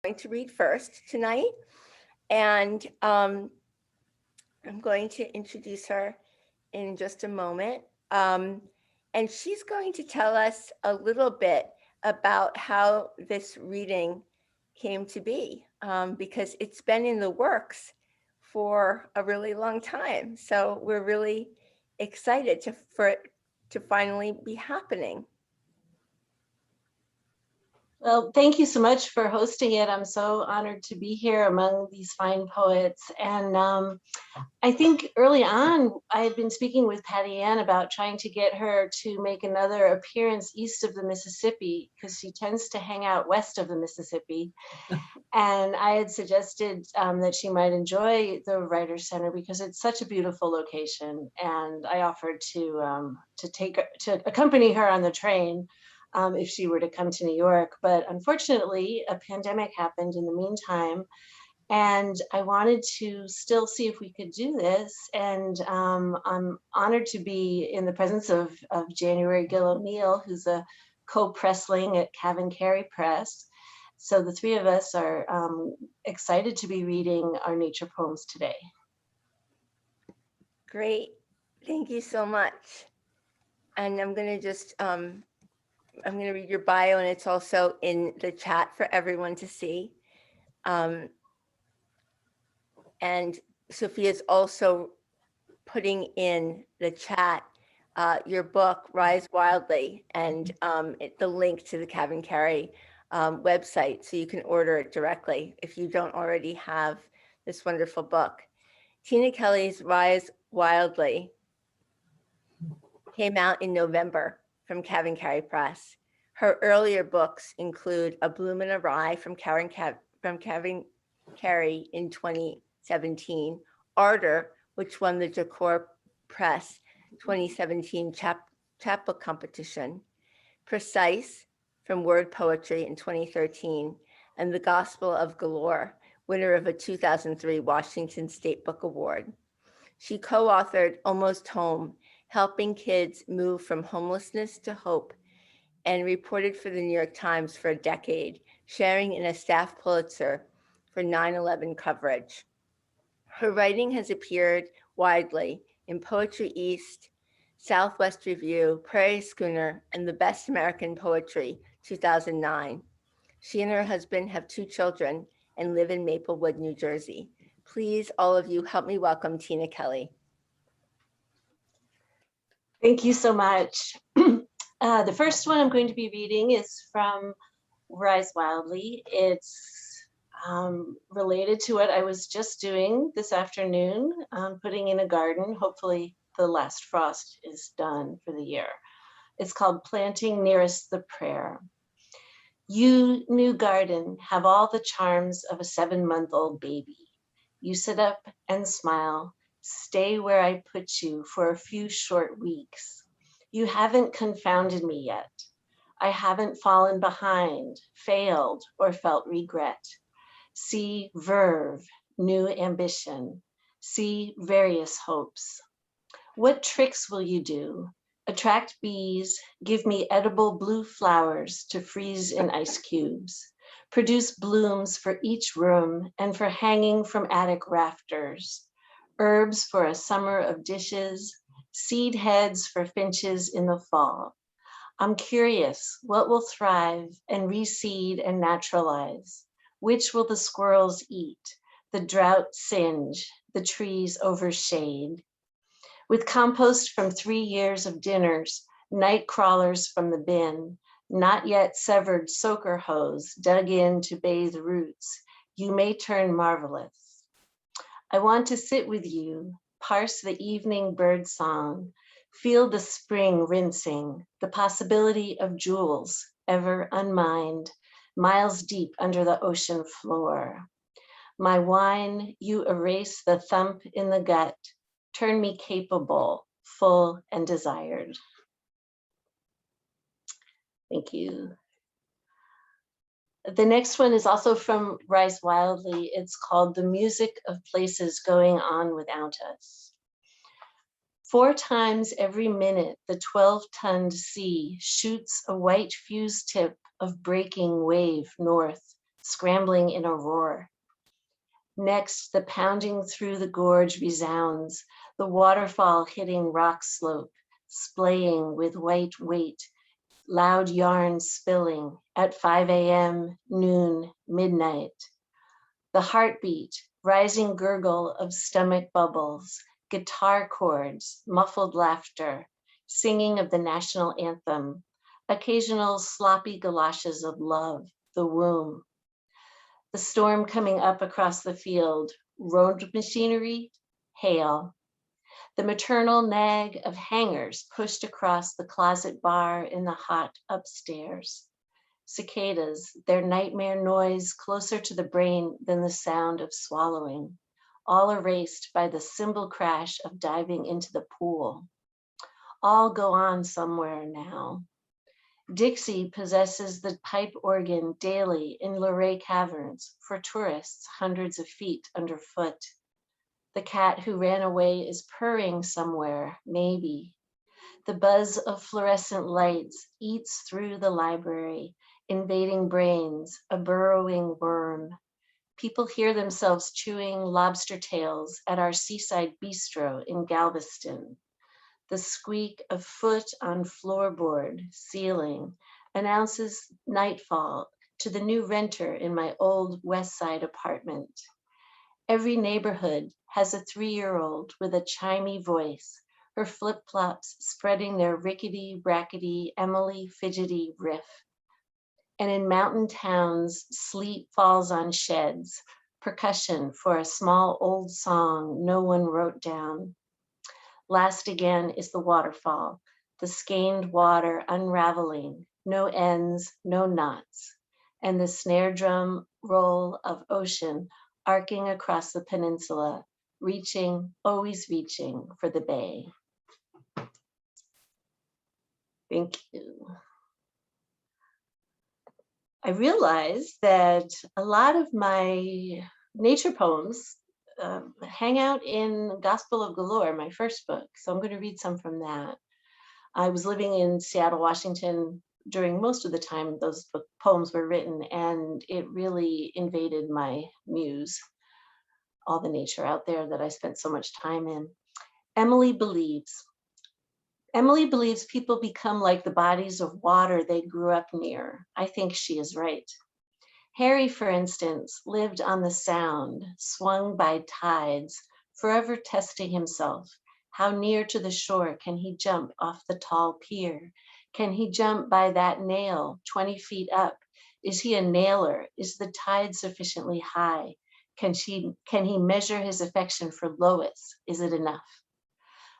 going to read first tonight, and I'm going to introduce her in just a moment. And she's going to tell us a little bit about how this reading came to be, because it's been in the works for a really long time. So we're really excited for it to finally be happening. Well, thank you so much for hosting it. I'm so honored to be here among these fine poets. And I think early on, I had been speaking with Pattiann about trying to get her to make another appearance east of the Mississippi, because she tends to hang out west of the Mississippi. And I had suggested that she might enjoy the Writers Center because it's such a beautiful location. And I offered to accompany her on the train if she were to come to New York. But unfortunately, a pandemic happened in the meantime. And I wanted to still see if we could do this. And I'm honored to be in the presence of January Gil O'Neil, who's a co-pressling at CavanKerry Press. So the three of us are excited to be reading our nature poems today. Great. Thank you so much. And I'm going to just, I'm going to read your bio, and it's also in the chat for everyone to see. And Sophia's also putting in the chat your book, Rise Wildly, and the link to the CavanKerry website, so you can order it directly if you don't already have this wonderful book. Tina Kelley's Rise Wildly came out in November from CavanKerry Press. Her earlier books include A Bloom and a Rye from CavanKerry in 2017, Ardor, which won the Jacor Press 2017 chapbook competition, Precise from Word Poetry in 2013, and The Gospel of Galore, winner of a 2003 Washington State Book Award. She co-authored Almost Home, Helping Kids Move from Homelessness to Hope, and reported for the New York Times for a decade, sharing in a staff Pulitzer for 9/11 coverage. Her writing has appeared widely in Poetry East, Southwest Review, Prairie Schooner, and The Best American Poetry, 2009. She and her husband have 2 children and live in Maplewood, New Jersey. Please, all of you, help me welcome Tina Kelley. Thank you so much. The first one I'm going to be reading is from Rise Wildly. It's related to what I was just doing this afternoon, putting in a garden. Hopefully the last frost is done for the year. It's called Planting Nearest the Prayer. You, new garden, have all the charms of a 7-month-old baby. You sit up and smile, stay where I put you for a few short weeks. You haven't confounded me yet. I haven't fallen behind, failed, or felt regret. See verve, new ambition. See various hopes. What tricks will you do? Attract bees, give me edible blue flowers to freeze in ice cubes. Produce blooms for each room and for hanging from attic rafters. Herbs for a summer of dishes, seed heads for finches in the fall. I'm curious, what will thrive and reseed and naturalize? Which will the squirrels eat, the drought singe, the trees overshade? With compost from 3 years of dinners, night crawlers from the bin, not yet severed soaker hose dug in to bathe roots, you may turn marvelous. I want to sit with you, parse the evening bird song, feel the spring rinsing, the possibility of jewels ever unmined, miles deep under the ocean floor. My wine, you erase the thump in the gut, turn me capable, full and desired. Thank you. The next one is also from Rise Wildly. It's called The Music of Places Going On Without Us. 4 times every minute, the 12-tonned sea shoots a white fuse tip of breaking wave north, scrambling in a roar. Next, the pounding through the gorge resounds, the waterfall hitting rock slope, splaying with white weight, loud yarns spilling at 5 a.m., noon, midnight. The heartbeat, rising gurgle of stomach bubbles, guitar chords, muffled laughter, singing of the national anthem, occasional sloppy galoshes of love, the womb. The storm coming up across the field, road machinery, hail. The maternal nag of hangers pushed across the closet bar in the hot upstairs. Cicadas, their nightmare noise closer to the brain than the sound of swallowing, all erased by the cymbal crash of diving into the pool. All go on somewhere now. Dixie possesses the pipe organ daily in Luray Caverns for tourists hundreds of feet underfoot. The cat who ran away is purring somewhere, maybe. The buzz of fluorescent lights eats through the library, invading brains, a burrowing worm. People hear themselves chewing lobster tails at our seaside bistro in Galveston. The squeak of foot on floorboard, ceiling, announces nightfall to the new renter in my old West Side apartment. Every neighborhood has a 3-year-old with a chimey voice, her flip-flops spreading their rickety, brackety, Emily fidgety riff. And in mountain towns, sleet falls on sheds, percussion for a small old song no one wrote down. Last again is the waterfall, the skeined water unraveling, no ends, no knots, and the snare drum roll of ocean arcing across the peninsula, reaching, always reaching for the bay. Thank you. I realized that a lot of my nature poems hang out in Gospel of Galore, my first book. So I'm going to read some from that. I was living in Seattle, Washington during most of the time those poems were written, and it really invaded my muse, all the nature out there that I spent so much time in. Emily believes. Emily believes people become like the bodies of water they grew up near. I think she is right. Harry, for instance, lived on the Sound, swung by tides, forever testing himself. How near to the shore can he jump off the tall pier? Can he jump by that nail 20 feet up? Is he a nailer? Is the tide sufficiently high? Can he measure his affection for Lois? Is it enough?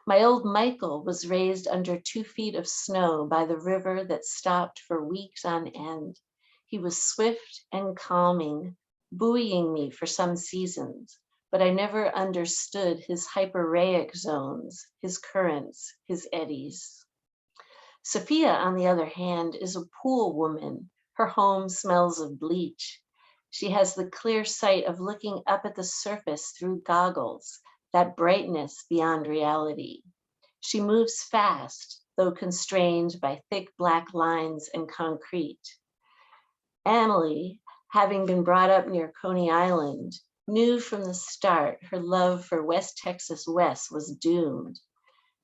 My old Michael was raised under 2 feet of snow by the river that stopped for weeks on end. He was swift and calming, buoying me for some seasons, but I never understood his hyperrheic zones, his currents, his eddies. Sophia, on the other hand, is a pool woman. Her home smells of bleach. She has the clear sight of looking up at the surface through goggles, that brightness beyond reality. She moves fast, though constrained by thick black lines and concrete. Emily, having been brought up near Coney Island, knew from the start her love for West Texas Wes was doomed.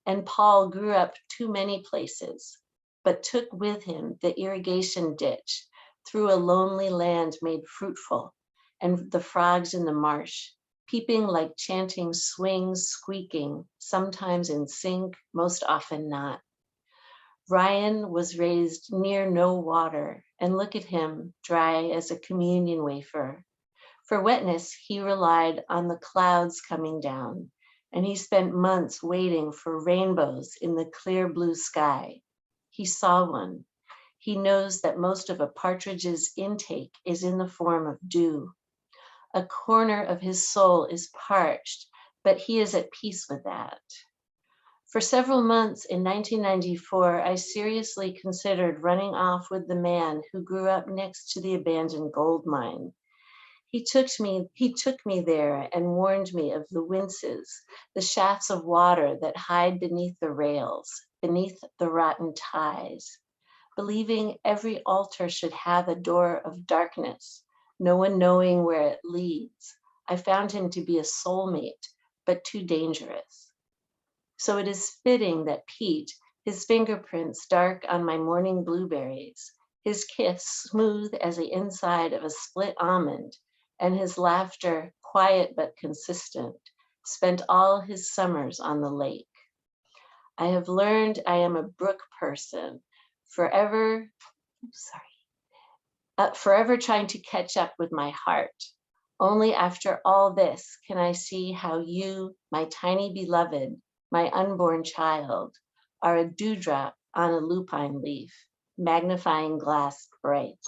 And Paul grew up too many places, but took with him the irrigation ditch through a lonely land made fruitful, and the frogs in the marsh, peeping like chanting swings squeaking, sometimes in sync, most often not. Ryan was raised near no water, and look at him, dry as a communion wafer. For wetness, he relied on the clouds coming down, and he spent months waiting for rainbows in the clear blue sky. He saw one. He knows that most of a partridge's intake is in the form of dew. A corner of his soul is parched, but he is at peace with that. For several months in 1994, I seriously considered running off with the man who grew up next to the abandoned gold mine. He took me there and warned me of the winces, the shafts of water that hide beneath the rails, beneath the rotten ties. Believing every altar should have a door of darkness, no one knowing where it leads. I found him to be a soulmate, but too dangerous. So it is fitting that Pete, his fingerprints dark on my morning blueberries, his kiss smooth as the inside of a split almond, and his laughter quiet but consistent, spent all his summers on the lake. I have learned I am a brook person, forever trying to catch up with my heart. Only after all this can I see how you, my tiny beloved, my unborn child, are a dewdrop on a lupine leaf, magnifying glass bright.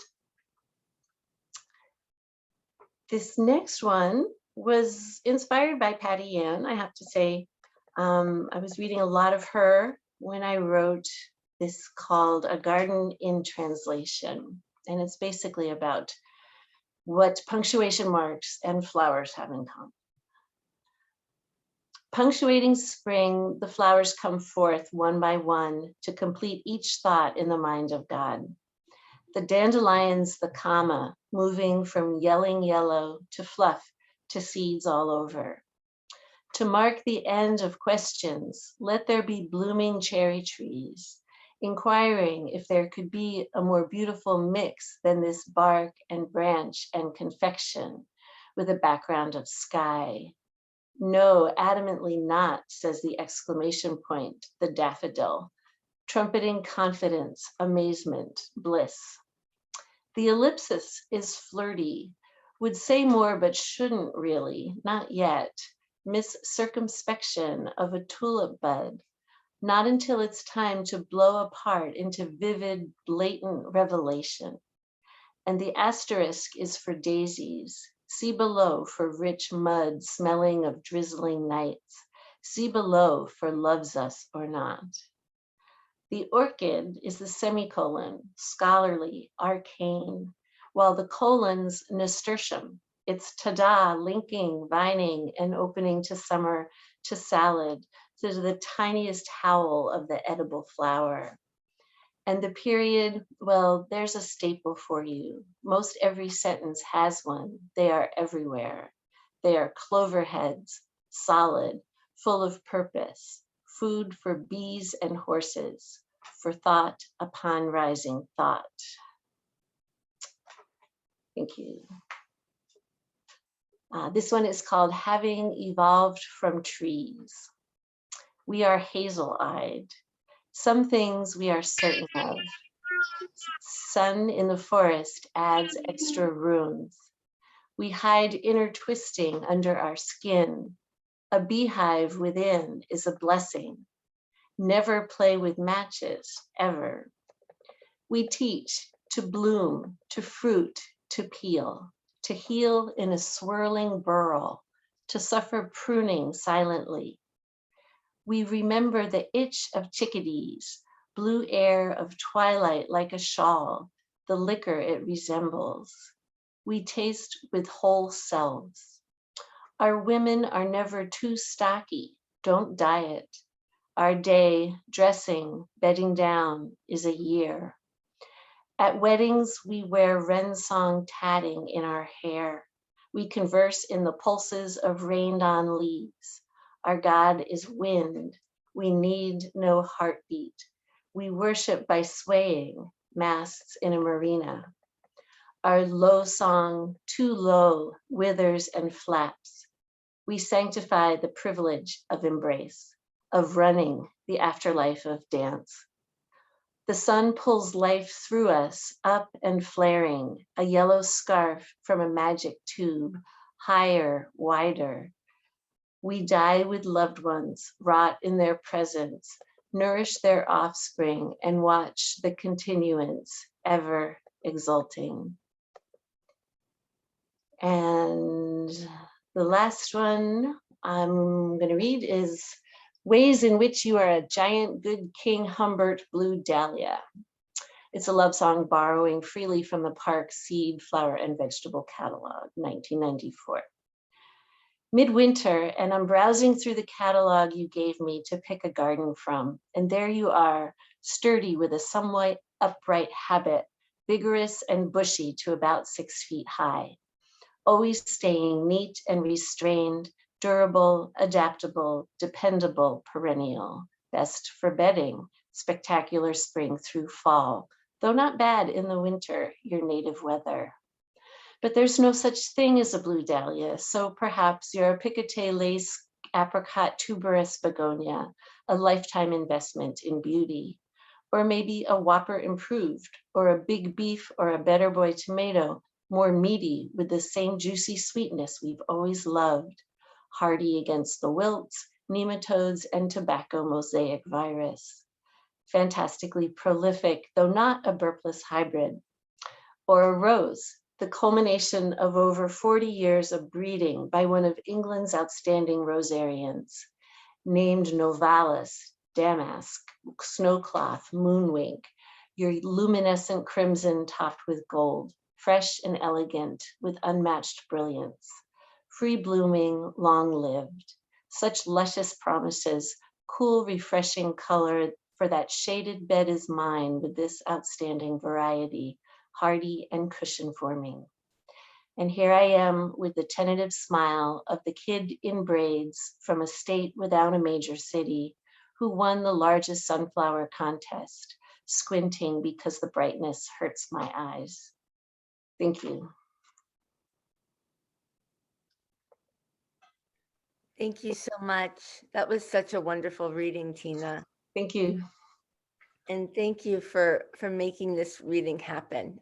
This next one was inspired by Pattiann, I have to say. I was reading a lot of her when I wrote this called A Garden in Translation. And it's basically about what punctuation marks and flowers have in common. Punctuating spring, the flowers come forth one by one to complete each thought in the mind of God. The dandelions, the comma, moving from yelling yellow to fluff to seeds all over. To mark the end of questions, let there be blooming cherry trees, inquiring if there could be a more beautiful mix than this bark and branch and confection with a background of sky. No, adamantly not, says the exclamation point, the daffodil, trumpeting confidence, amazement, bliss. The ellipsis is flirty, would say more but shouldn't really, not yet. Miss circumspection of a tulip bud, not until it's time to blow apart into vivid, blatant revelation. And the asterisk is for daisies. See below for rich mud smelling of drizzling nights. See below for loves us or not. The orchid is the semicolon, scholarly, arcane, while the colon's nasturtium, it's ta-da, linking, vining, and opening to summer, to salad, to the tiniest howl of the edible flower. And the period, well, there's a staple for you. Most every sentence has one. They are everywhere. They are clover heads, solid, full of purpose, food for bees and horses, for thought upon rising thought. Thank you. This one is called Having Evolved from Trees. We are hazel-eyed. Some things we are certain of. Sun in the forest adds extra runes. We hide inner twisting under our skin. A beehive within is a blessing. Never play with matches, ever. We teach to bloom, to fruit, to peel, to heal in a swirling burl, to suffer pruning silently. We remember the itch of chickadees, blue air of twilight like a shawl, the liquor it resembles. We taste with whole selves. Our women are never too stocky, don't diet. Our day, dressing, bedding down, is a year. At weddings, we wear wren song tatting in our hair. We converse in the pulses of rained-on leaves. Our God is wind. We need no heartbeat. We worship by swaying, masts in a marina. Our low song, too low, withers and flaps. We sanctify the privilege of embrace, of running the afterlife of dance. The sun pulls life through us, up and flaring, a yellow scarf from a magic tube, higher, wider. We die with loved ones, rot in their presence, nourish their offspring, and watch the continuance, ever exulting. And the last one I'm going to read is Ways in Which You Are a Giant Good King Humbert Blue Dahlia. It's a love song borrowing freely from the Park Seed, Flower, and Vegetable Catalog, 1994. Midwinter, and I'm browsing through the catalog you gave me to pick a garden from, and there you are, sturdy with a somewhat upright habit, vigorous and bushy to about 6 feet high, always staying neat and restrained, durable, adaptable, dependable, perennial, best for bedding, spectacular spring through fall, though not bad in the winter, your native weather. But there's no such thing as a blue dahlia, so perhaps you're a picote lace apricot tuberous begonia, a lifetime investment in beauty. Or maybe a whopper improved, or a big beef or a better boy tomato, more meaty with the same juicy sweetness we've always loved, hardy against the wilts, nematodes, and tobacco mosaic virus. Fantastically prolific, though not a burpless hybrid. Or a rose, the culmination of over 40 years of breeding by one of England's outstanding rosarians, named Novalis, damask, snowcloth, moonwink, your luminescent crimson topped with gold, fresh and elegant with unmatched brilliance, free blooming, long lived, such luscious promises, cool, refreshing color, for that shaded bed is mine with this outstanding variety, hardy and cushion forming. And here I am with the tentative smile of the kid in braids from a state without a major city who won the largest sunflower contest, squinting because the brightness hurts my eyes. Thank you. Thank you so much. That was such a wonderful reading, Tina. Thank you. And thank you for making this reading happen.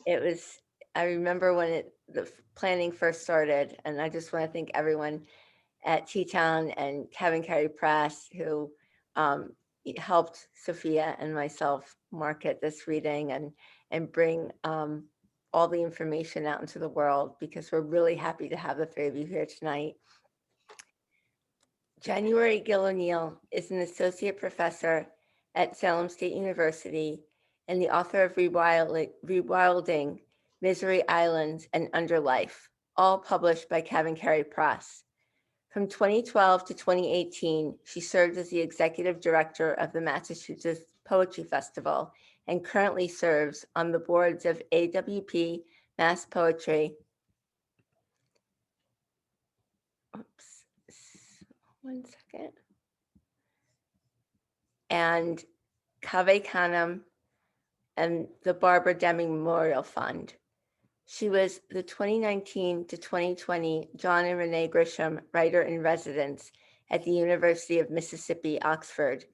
It was, I remember when the planning first started, and I just want to thank everyone at Tietjens and CavanKerry Press who helped Sophia and myself market this reading and bring all the information out into the world, because we're really happy to have the three of you here tonight. January Gil O'Neil is an associate professor at Salem State University and the author of Rewilding, Misery Islands, and Underlife, all published by CavanKerry Press. From 2012 to 2018, she served as the executive director of the Massachusetts Poetry Festival and currently serves on the boards of AWP, Mass Poetry, and Canem and the Barbara Deming Memorial Fund. She was the 2019 to 2020 John and Renée Grisham Writer in Residence at the University of Mississippi, Oxford.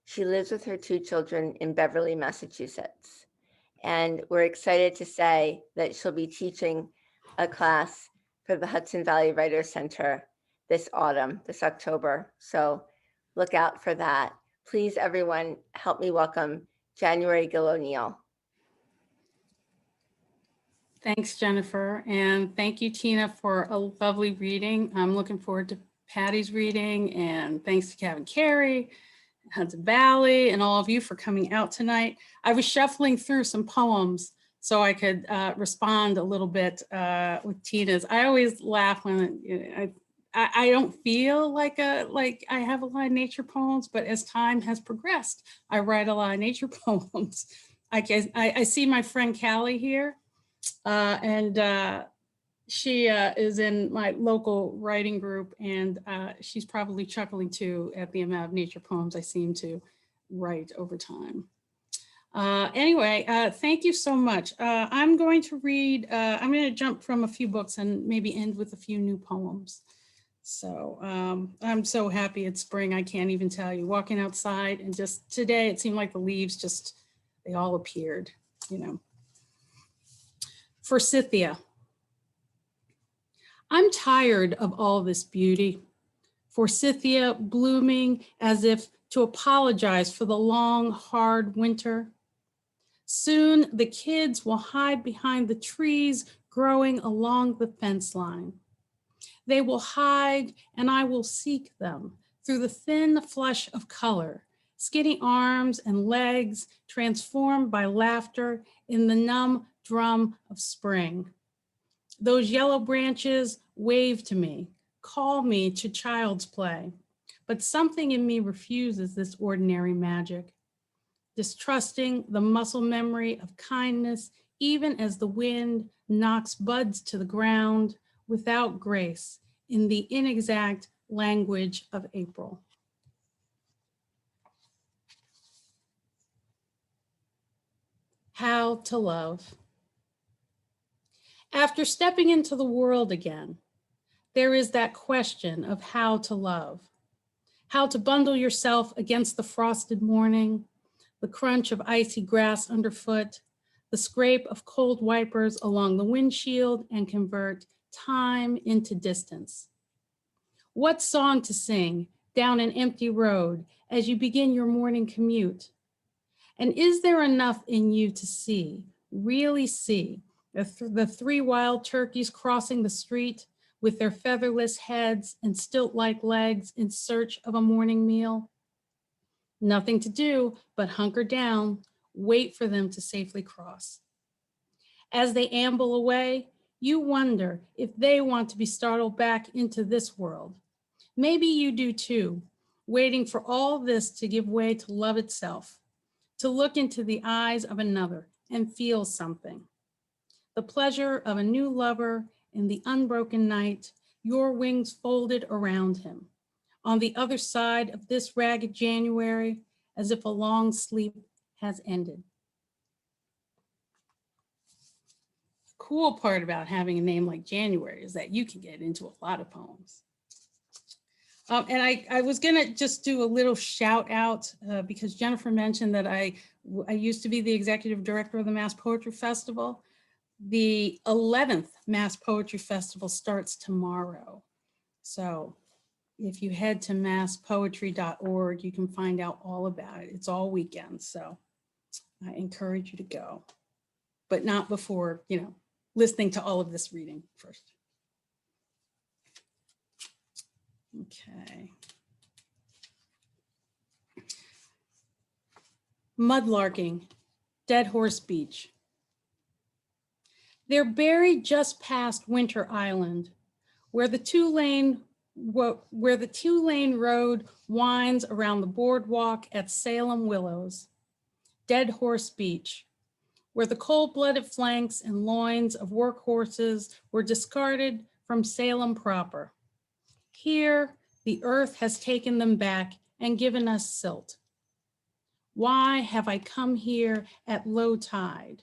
She lives with her 2 children in Beverly, Massachusetts. And we're excited to say that she'll be teaching a class for the Hudson Valley Writers Center this autumn, this October. So look out for that. Please, everyone, help me welcome January Gil O'Neil. Thanks, Jennifer. And thank you, Tina, for a lovely reading. I'm looking forward to Patty's reading, and thanks to CavanKerry, Hudson Valley, and all of you for coming out tonight. I was shuffling through some poems so I could respond a little bit with Tina's. I always laugh when I don't feel like I have a lot of nature poems, but as time has progressed, I write a lot of nature poems. I see my friend Kelley here. And she is in my local writing group, and she's probably chuckling too at the amount of nature poems I seem to write over time. Anyway, thank you so much. I'm going to read, I'm going to jump from a few books and maybe end with a few new poems. So I'm so happy it's spring, I can't even tell you. Walking outside, and just today it seemed like the leaves just, they all appeared, you know. Forsythia. I'm tired of all this beauty. Forsythia blooming as if to apologize for the long, hard winter. Soon the kids will hide behind the trees growing along the fence line. They will hide and I will seek them through the thin flush of color, skinny arms and legs transformed by laughter in the numb drum of spring. Those yellow branches wave to me, call me to child's play, but something in me refuses this ordinary magic. distrusting the muscle memory of kindness, even as the wind knocks buds to the ground without grace in the inexact language of April. How to love. After stepping into the world again, there is that question of how to love, how to bundle yourself against the frosted morning, the crunch of icy grass underfoot, the scrape of cold wipers along the windshield, and convert time into distance. What song to sing down an empty road as you begin your morning commute? And is there enough in you to see, really see, the three wild turkeys crossing the street with their featherless heads and stilt-like legs in search of a morning meal? Nothing to do but hunker down, wait for them to safely cross. As they amble away, you wonder if they want to be startled back into this world. Maybe you do too, waiting for all this to give way to love itself, to look into the eyes of another and feel something. The pleasure of a new lover in the unbroken night, your wings folded around him. On the other side of this ragged January, as if a long sleep has ended. Cool part about having a name like January is that you can get into a lot of poems. And I was gonna just do a little shout out because Jennifer mentioned that I used to be the executive director of the Mass Poetry Festival. The 11th Mass Poetry Festival starts tomorrow. So if you head to masspoetry.org, you can find out all about it. It's all weekend, so I encourage you to go, but not before, listening to all of this reading first. Okay. Mudlarking, Dead Horse Beach. They're buried just past Winter Island, where the two-lane road winds around the boardwalk at Salem Willows. Dead Horse Beach, where the cold-blooded flanks and loins of workhorses were discarded from Salem proper. Here, the earth has taken them back and given us silt. Why have I come here at low tide?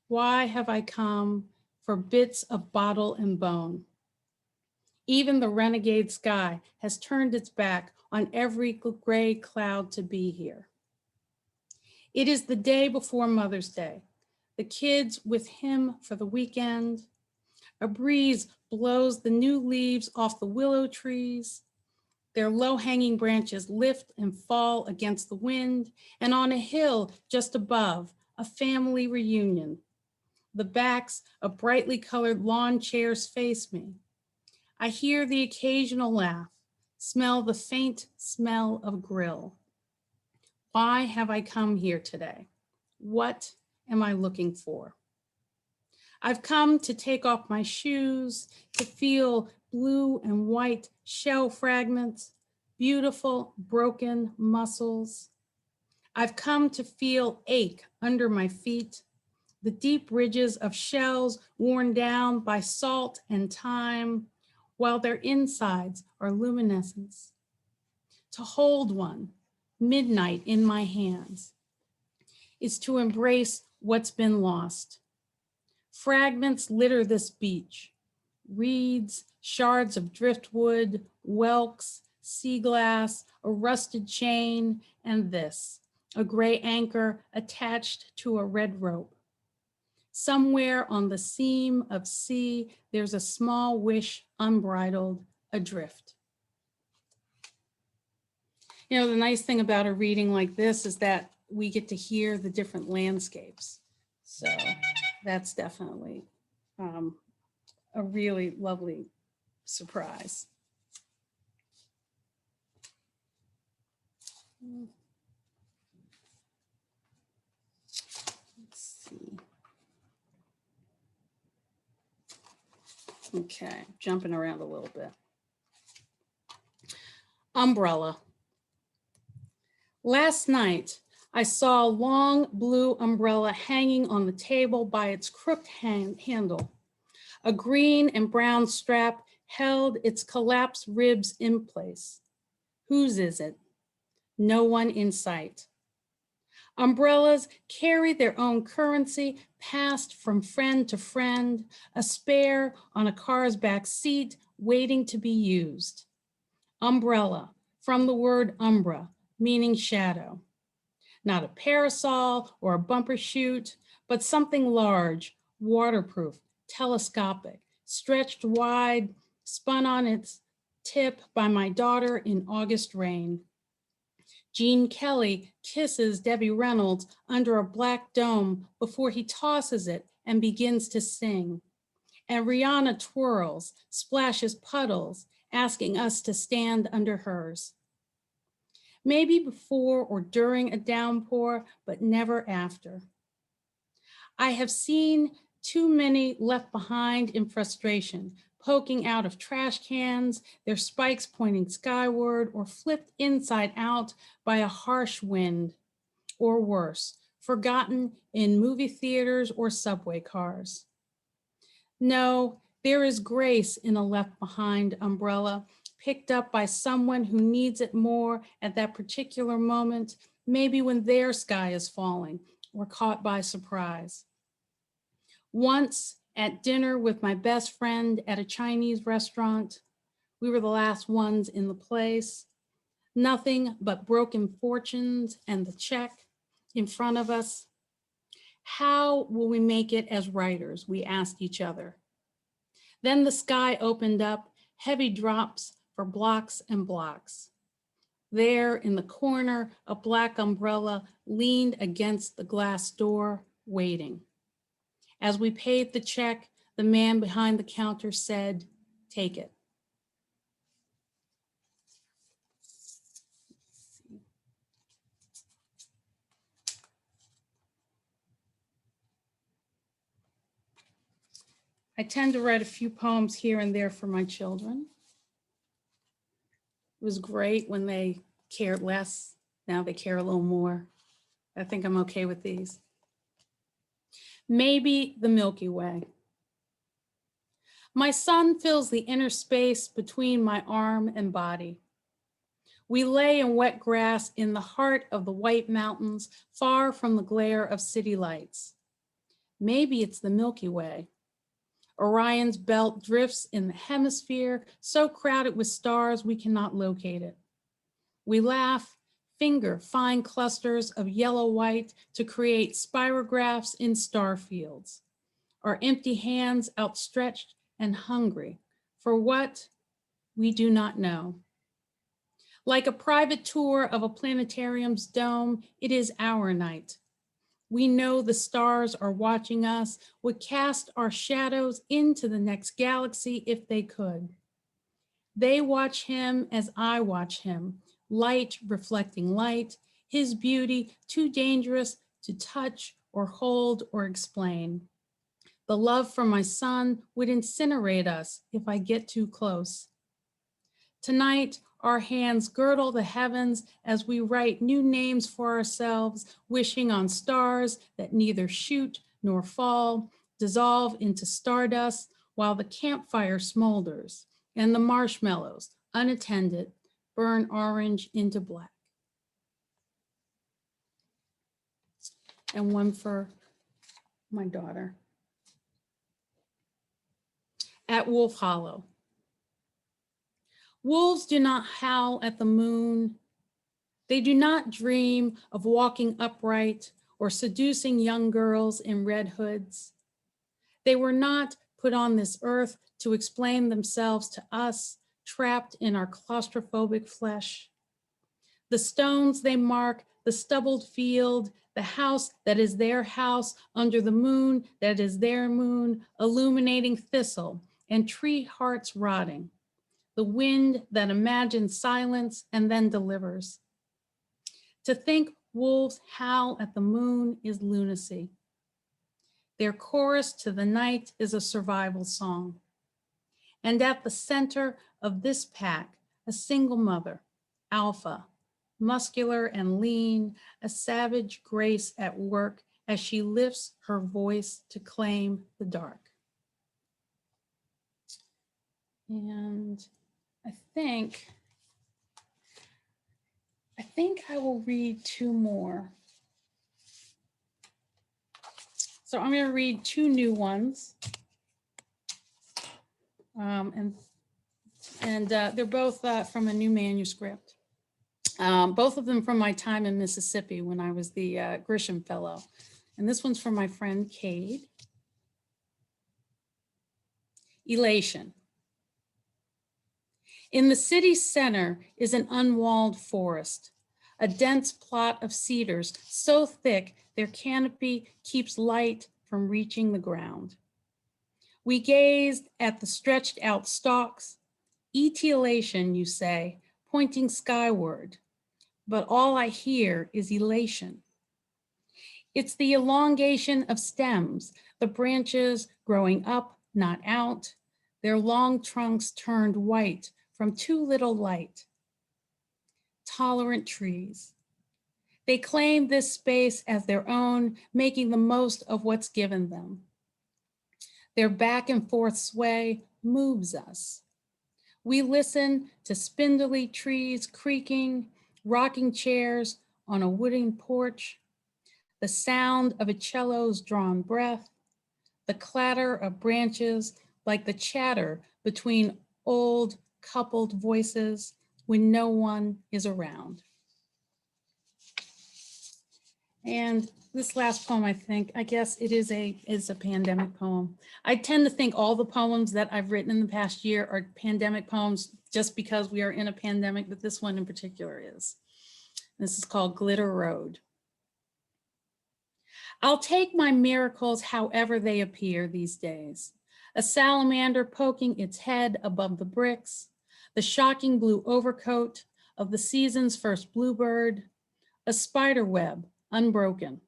Why have I come for bits of bottle and bone? Even the renegade sky has turned its back on every gray cloud to be here. It is the day before Mother's Day. The kids with him for the weekend. A breeze blows the new leaves off the willow trees. Their low-hanging branches lift and fall against the wind, and on a hill just above, a family reunion. The backs of brightly colored lawn chairs face me. I hear the occasional laugh, smell the faint smell of grill. Why have I come here today? What am I looking for? I've come to take off my shoes, to feel blue and white shell fragments, beautiful broken muscles. I've come to feel ache under my feet, the deep ridges of shells worn down by salt and time, while their insides are luminescence. To hold one, midnight in my hands, is to embrace what's been lost. Fragments litter this beach, reeds, shards of driftwood, whelks, sea glass, a rusted chain, and this, a gray anchor attached to a red rope. Somewhere on the seam of sea, there's a small wish unbridled adrift. The nice thing about a reading like this is that we get to hear the different landscapes. So that's definitely a really lovely surprise. Let's see. Okay, jumping around a little bit. Umbrella. Last night, I saw a long blue umbrella hanging on the table by its crooked handle. A green and brown strap held its collapsed ribs in place. Whose is it? No one in sight. Umbrellas carry their own currency, passed from friend to friend, a spare on a car's back seat waiting to be used. Umbrella, from the word umbra, meaning shadow. Not a parasol or a bumper chute, but something large, waterproof, telescopic, stretched wide, spun on its tip by my daughter in August rain. Gene Kelley kisses Debbie Reynolds under a black dome before he tosses it and begins to sing. And Rihanna twirls, splashes puddles, asking us to stand under hers. Maybe before or during a downpour, but never after. I have seen too many left behind in frustration, poking out of trash cans, their spikes pointing skyward, or flipped inside out by a harsh wind, or worse, forgotten in movie theaters or subway cars. No, there is grace in a left behind umbrella, picked up by someone who needs it more at that particular moment, maybe when their sky is falling or caught by surprise. Once at dinner with my best friend at a Chinese restaurant, we were the last ones in the place, nothing but broken fortunes and the check in front of us. How will we make it as writers? We asked each other. Then the sky opened up, heavy drops for blocks and blocks. There in the corner, a black umbrella leaned against the glass door, waiting. As we paid the check, the man behind the counter said, "Take it." I tend to write a few poems here and there for my children. It was great when they cared less. Now they care a little more. I think I'm okay with these. Maybe the Milky Way. My sun fills the inner space between my arm and body. We lay in wet grass in the heart of the White Mountains, far from the glare of city lights. Maybe it's the Milky Way. Orion's belt drifts in the hemisphere, so crowded with stars we cannot locate it. We laugh, finger fine clusters of yellow-white to create spirographs in star fields, our empty hands outstretched and hungry for what we do not know. Like a private tour of a planetarium's dome, it is our night. We know the stars are watching us, would cast our shadows into the next galaxy if they could. They watch him as I watch him, light reflecting light, his beauty too dangerous to touch or hold or explain. The love for my son would incinerate us if I get too close. Tonight, our hands girdle the heavens as we write new names for ourselves, wishing on stars that neither shoot nor fall, dissolve into stardust while the campfire smolders and the marshmallows, unattended, burn orange into black. And one for my daughter. At Wolf Hollow. Wolves do not howl at the moon. They do not dream of walking upright or seducing young girls in red hoods. They were not put on this earth to explain themselves to us, trapped in our claustrophobic flesh. The stones they mark, the stubbled field, the house that is their house under the moon that is their moon, illuminating thistle and tree hearts rotting. The wind that imagines silence and then delivers. To think wolves howl at the moon is lunacy. Their chorus to the night is a survival song. And at the center of this pack, a single mother, Alpha, muscular and lean, a savage grace at work as she lifts her voice to claim the dark. And I think I will read two more. So I'm going to read two new ones. And they're both from a new manuscript. Both of them from my time in Mississippi when I was the Grisham Fellow. And this one's from my friend Cade. Elation. In the city center is an unwalled forest, a dense plot of cedars so thick their canopy keeps light from reaching the ground. We gazed at the stretched out stalks, etiolation, you say, pointing skyward, but all I hear is elation. It's the elongation of stems, the branches growing up, not out, their long trunks turned white from too little light. Tolerant trees. They claim this space as their own, making the most of what's given them. Their back and forth sway moves us. We listen to spindly trees creaking, rocking chairs on a wooden porch, the sound of a cello's drawn breath, the clatter of branches like the chatter between old coupled voices when no one is around. And this last poem, I guess it is a pandemic poem. I tend to think all the poems that I've written in the past year are pandemic poems just because we are in a pandemic, but this one in particular is. This is called Glitter Road. I'll take my miracles however they appear these days. A salamander poking its head above the bricks, the shocking blue overcoat of the season's first bluebird, a spider web unbroken.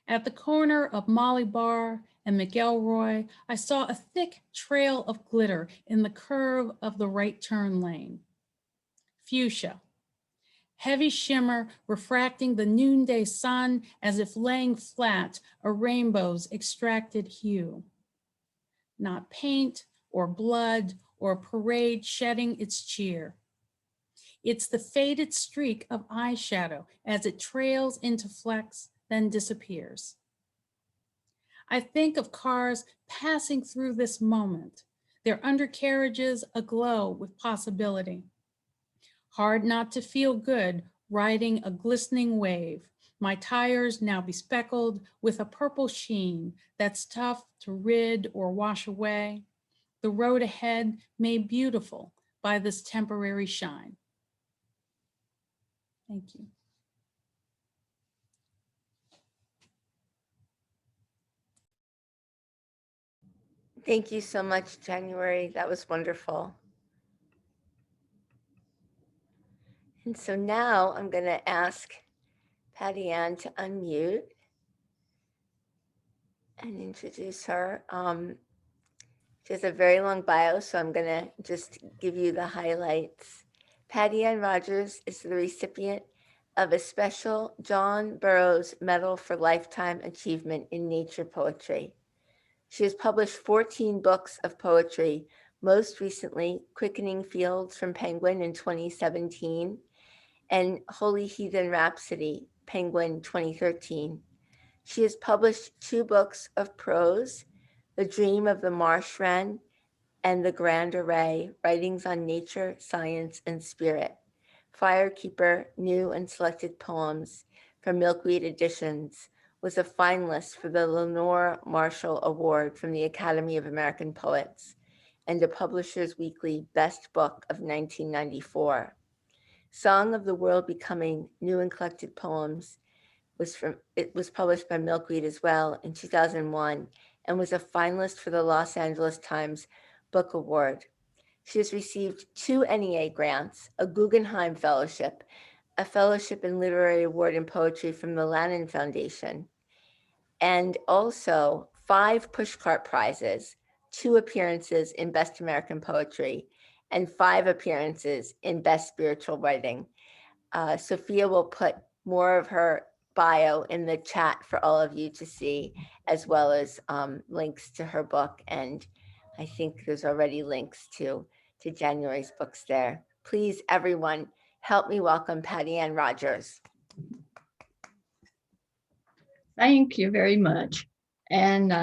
At the corner of Molly Bar and McElroy, I saw a thick trail of glitter in the curve of the right turn lane. Fuchsia, heavy shimmer refracting the noonday sun as if laying flat a rainbow's extracted hue. Not paint or blood or parade shedding its cheer. It's the faded streak of eyeshadow as it trails into flecks, then disappears. I think of cars passing through this moment, their undercarriages aglow with possibility. Hard not to feel good riding a glistening wave, my tires now bespeckled with a purple sheen that's tough to rid or wash away, the road ahead made beautiful by this temporary shine. Thank you. Thank you so much, January. That was wonderful. And so now I'm going to ask Pattiann to unmute and introduce her. She has a very long bio, so I'm going to just give you the highlights. Pattiann Rogers is the recipient of a special John Burroughs Medal for Lifetime Achievement in Nature Poetry. She has published 14 books of poetry, most recently Quickening Fields from Penguin in 2017 and Holy Heathen Rhapsody, Penguin 2013. She has published 2 books of prose, The Dream of the Marsh Wren and The Grand Array, Writings on Nature, Science, and Spirit. Firekeeper, New and Selected Poems from Milkweed Editions, was a finalist for the Lenore Marshall Award from the Academy of American Poets and the Publishers Weekly Best Book of 1994. Song of the World Becoming, New and Collected Poems was published by Milkweed as well in 2001 and was a finalist for the Los Angeles Times Book Award. She has received 2 NEA grants, a Guggenheim Fellowship, a Fellowship in Literary Award in Poetry from the Lannan Foundation, and also 5 Pushcart Prizes, 2 appearances in Best American Poetry, and 5 appearances in Best Spiritual Writing. Sophia will put more of her bio in the chat for all of you to see, as well as links to her book. And I think there's already links to January's books there. Please, everyone, help me welcome Pattiann Rogers. Thank you very much. And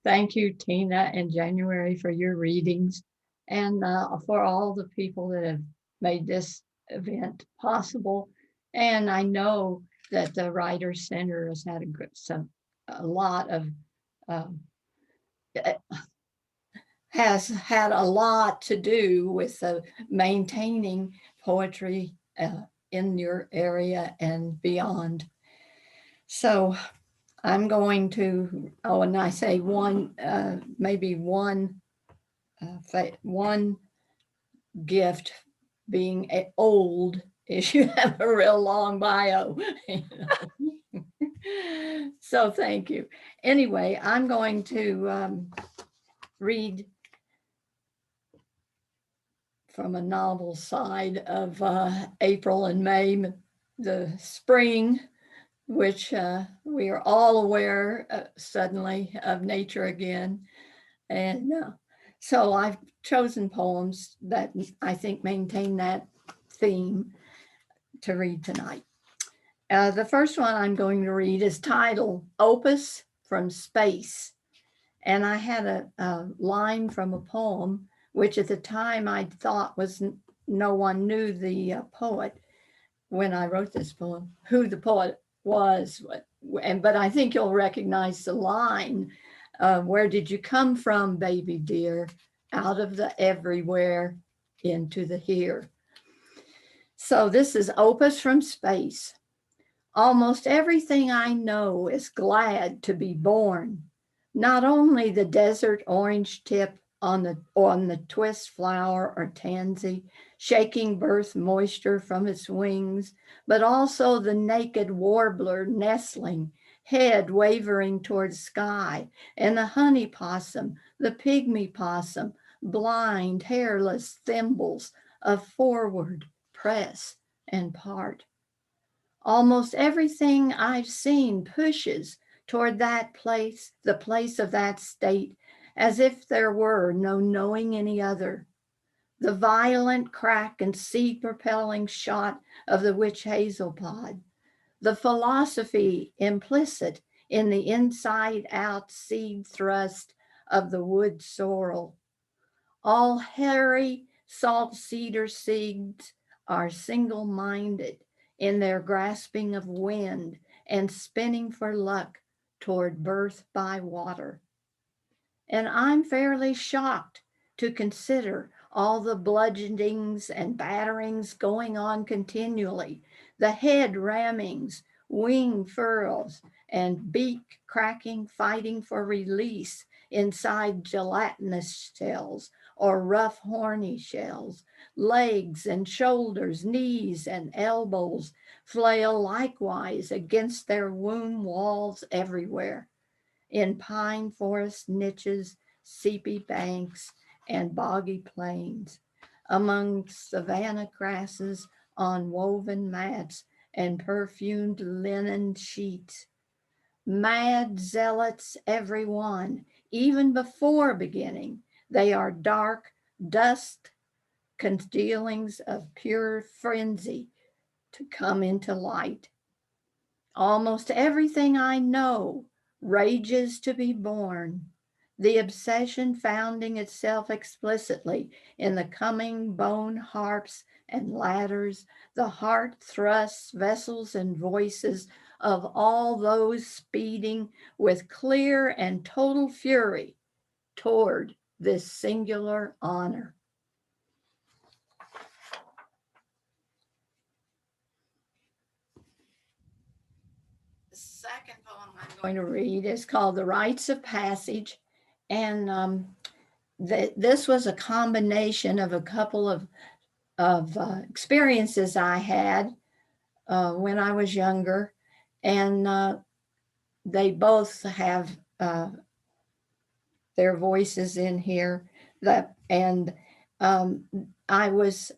thank you, Tina and January, for your readings, and for all the people that have made this event possible. And I know that the Writers Center has had a lot of has had a lot to do with maintaining poetry in your area and beyond. So I'm going to, and I say one, maybe one gift being old is you have a real long bio. So thank you. Anyway, I'm going to read from a novel side of April and May, the spring, which we are all aware suddenly of nature again. And so I've chosen poems that I think maintain that theme to read tonight. The first one I'm going to read is titled Opus from Space. And I had a line from a poem, which at the time I thought was no one knew the poet when I wrote this poem, who the poet was. But I think you'll recognize the line, where did you come from, baby dear? Out of the everywhere into the here. So this is Opus from Space. Almost everything I know is glad to be born. Not only the desert orange tip on the twist flower or tansy, shaking birth moisture from its wings, but also the naked warbler nestling, head wavering towards sky, and the honey possum, the pygmy possum, blind, hairless thimbles of forward, press, and part. Almost everything I've seen pushes toward that place, the place of that state, as if there were no knowing any other. The violent crack and seed-propelling shot of the witch hazel pod, the philosophy implicit in the inside-out seed thrust of the wood sorrel. All hairy salt cedar seeds are single-minded in their grasping of wind and spinning for luck toward birth by water. And I'm fairly shocked to consider all the bludgeonings and batterings going on continually, the head rammings, wing furls, and beak cracking, fighting for release inside gelatinous shells or rough horny shells. Legs and shoulders, knees and elbows flail likewise against their womb walls everywhere, in pine forest niches, seepy banks, and boggy plains, among savanna grasses on woven mats and perfumed linen sheets. Mad zealots, every one, even before beginning, they are dark dust congealings of pure frenzy to come into light. Almost everything I know rages to be born, the obsession founding itself explicitly in the coming bone harps and ladders, the heart thrusts, vessels, and voices of all those speeding with clear and total fury toward this singular honor. The second poem I'm going to read is called The Rites of Passage. And this was a combination of a couple of experiences I had when I was younger. And they both have their voices in here. I was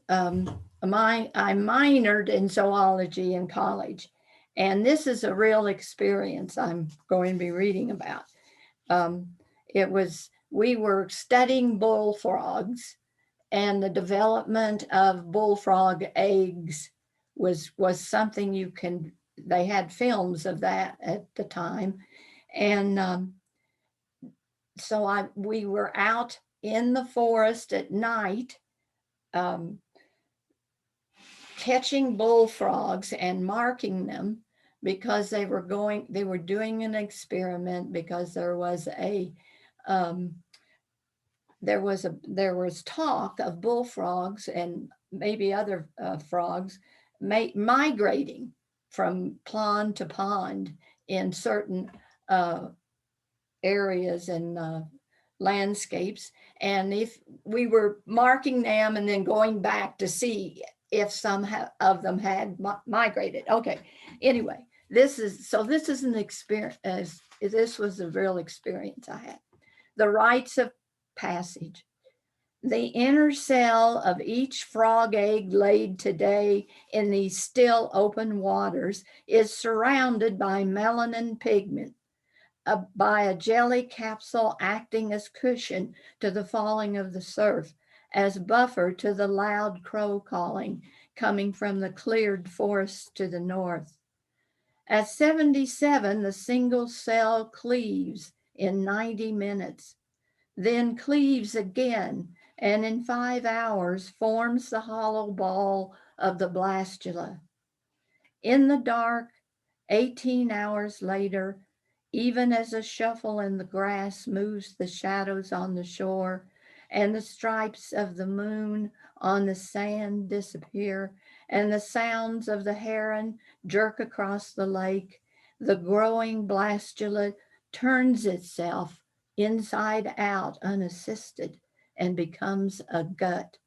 I minored in zoology in college, and this is a real experience I'm going to be reading about. We were studying bullfrogs, and the development of bullfrog eggs was something they had films of that at the time. And so we were out in the forest at night, catching bullfrogs and marking them, because they were doing an experiment, because there was talk of bullfrogs and maybe other frogs migrating from pond to pond in certain areas and landscapes. And if we were marking them and then going back to see if some of them had migrated. Okay, anyway, this is an experience. This was a real experience I had. The rites of passage. The inner cell of each frog egg laid today in these still open waters is surrounded by melanin pigment, by a jelly capsule acting as cushion to the falling of the surf, as buffer to the loud crow calling coming from the cleared forests to the north. At 77, the single cell cleaves in 90 minutes, then cleaves again, and in 5 hours forms the hollow ball of the blastula. In the dark, 18 hours later, even as a shuffle in the grass moves the shadows on the shore, and the stripes of the moon on the sand disappear, and the sounds of the heron jerk across the lake, the growing blastula turns itself inside out unassisted and becomes a gut.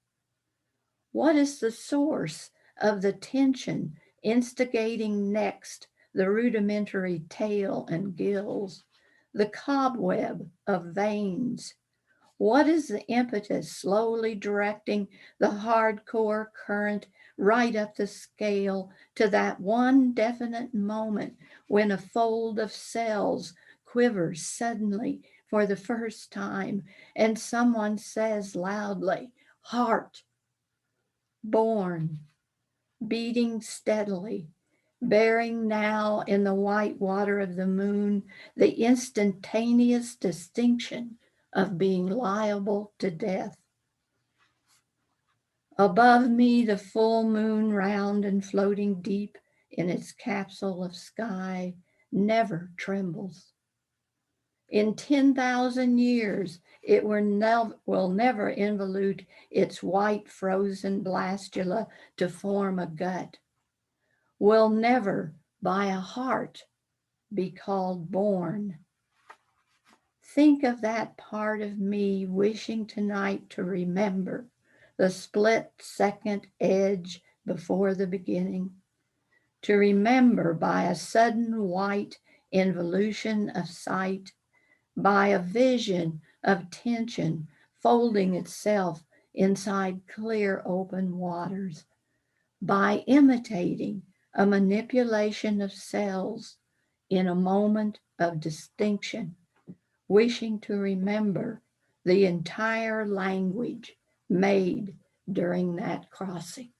What is the source of the tension instigating next the rudimentary tail and gills, the cobweb of veins? What is the impetus slowly directing the hardcore current right up the scale to that one definite moment when a fold of cells quivers suddenly for the first time and someone says loudly, "Heart," born, beating steadily, bearing now in the white water of the moon the instantaneous distinction of being liable to death. Above me, the full moon, round and floating deep in its capsule of sky, never trembles. In 10,000 years, it will never involute its white frozen blastula to form a gut, will never by a heart be called born. Think of that part of me wishing tonight to remember the split second edge before the beginning, to remember by a sudden white involution of sight, by a vision of tension folding itself inside clear open waters, by imitating a manipulation of cells in a moment of distinction, wishing to remember the entire language made during that crossing.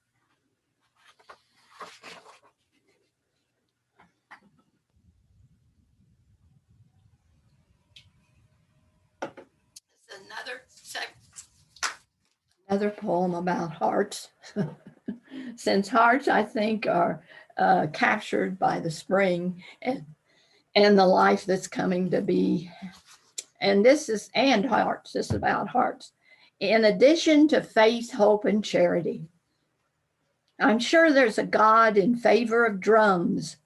Another poem about hearts. Since hearts, I think, are captured by the spring and the life that's coming to be. And hearts, this is about hearts. In addition to faith, hope, and charity, I'm sure there's a God in favor of drums.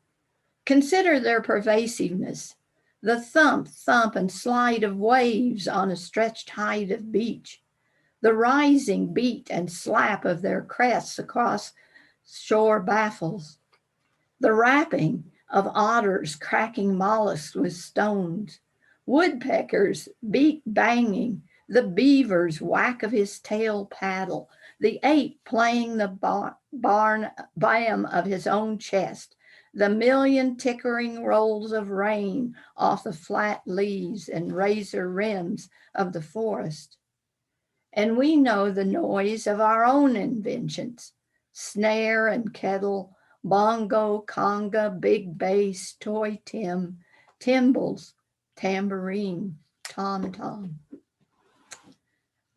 Consider their pervasiveness, the thump, thump, and slide of waves on a stretched height of beach, the rising beat and slap of their crests across shore baffles, the rapping of otters cracking mollusks with stones, woodpeckers beak banging, the beaver's whack of his tail paddle, the ape playing the biome of his own chest, the million tickering rolls of rain off the flat leaves and razor rims of the forest. And we know the noise of our own inventions, snare and kettle, bongo, conga, big bass, toy tim, timbrels, tambourine, tom-tom.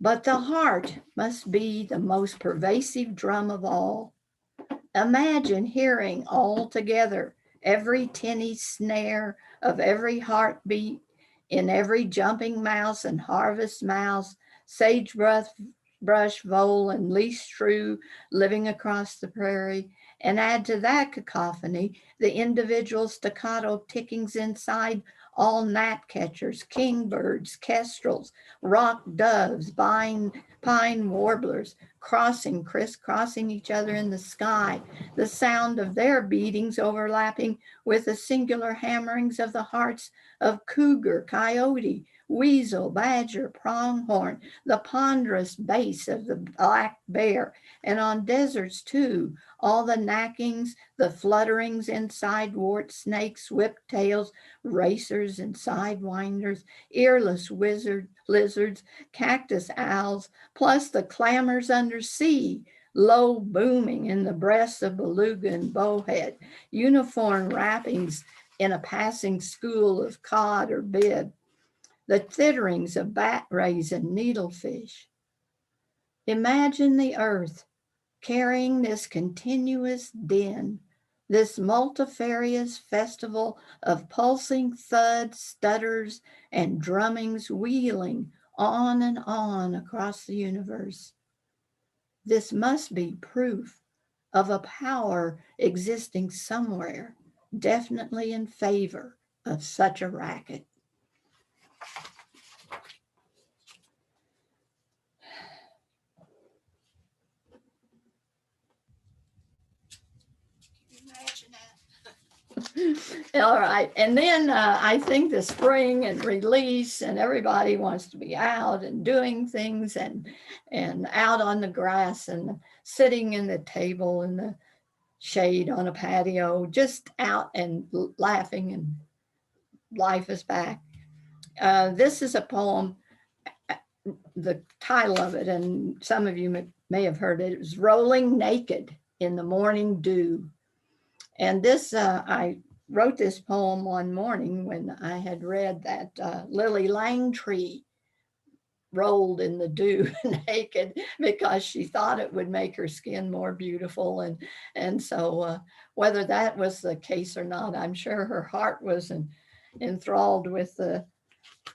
But the heart must be the most pervasive drum of all. Imagine hearing all together every tinny snare of every heartbeat in every jumping mouse and harvest mouse, sagebrush vole and leaf shrew living across the prairie, and add to that cacophony the individual staccato tickings inside all gnatcatchers, kingbirds, kestrels, rock doves, pine warblers, crisscrossing each other in the sky, the sound of their beatings overlapping with the singular hammerings of the hearts of cougar, coyote, weasel, badger, pronghorn, the ponderous bass of the black bear, and on deserts too, all the knackings, the flutterings inside wart snakes, whiptails, racers and sidewinders, earless lizards, cactus owls, plus the clamors under sea, low booming in the breasts of beluga and bowhead, uniform rappings in a passing school of cod or bib, the titterings of bat rays and needlefish. Imagine the earth carrying this continuous din, this multifarious festival of pulsing thuds, stutters, and drummings wheeling on and on across the universe. This must be proof of a power existing somewhere, definitely in favor of such a racket. All right, and then I think the spring and release, and everybody wants to be out and doing things and out on the grass and sitting in the table in the shade on a patio, just out and laughing, and life is back. This is a poem, the title of it, and some of you may have heard it, it was Rolling Naked in the Morning Dew. And this, I wrote this poem one morning when I had read that Lily Langtry rolled in the dew naked because she thought it would make her skin more beautiful. And so whether that was the case or not, I'm sure her heart was enthralled with the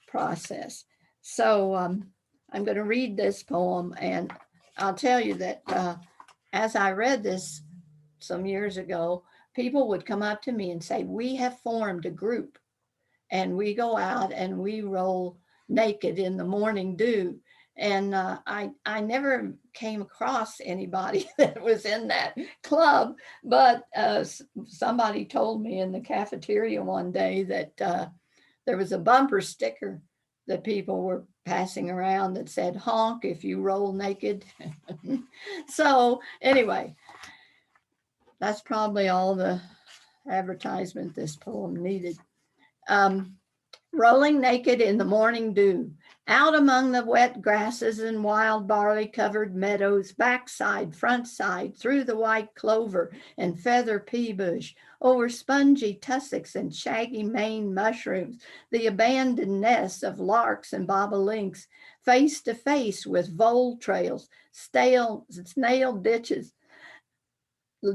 process. So I'm going to read this poem, and I'll tell you that as I read this some years ago, people would come up to me and say, we have formed a group and we go out and we roll naked in the morning dew. And I never came across anybody that was in that club, but somebody told me in the cafeteria one day that there was a bumper sticker that people were passing around that said, honk if you roll naked. So anyway, that's probably all the advertisement this poem needed. Rolling naked in the morning dew, out among the wet grasses and wild barley covered meadows, backside, front side, through the white clover and feather pea bush, over spongy tussocks and shaggy maned mushrooms, the abandoned nests of larks and bobolinks, face to face with vole trails, snail ditches,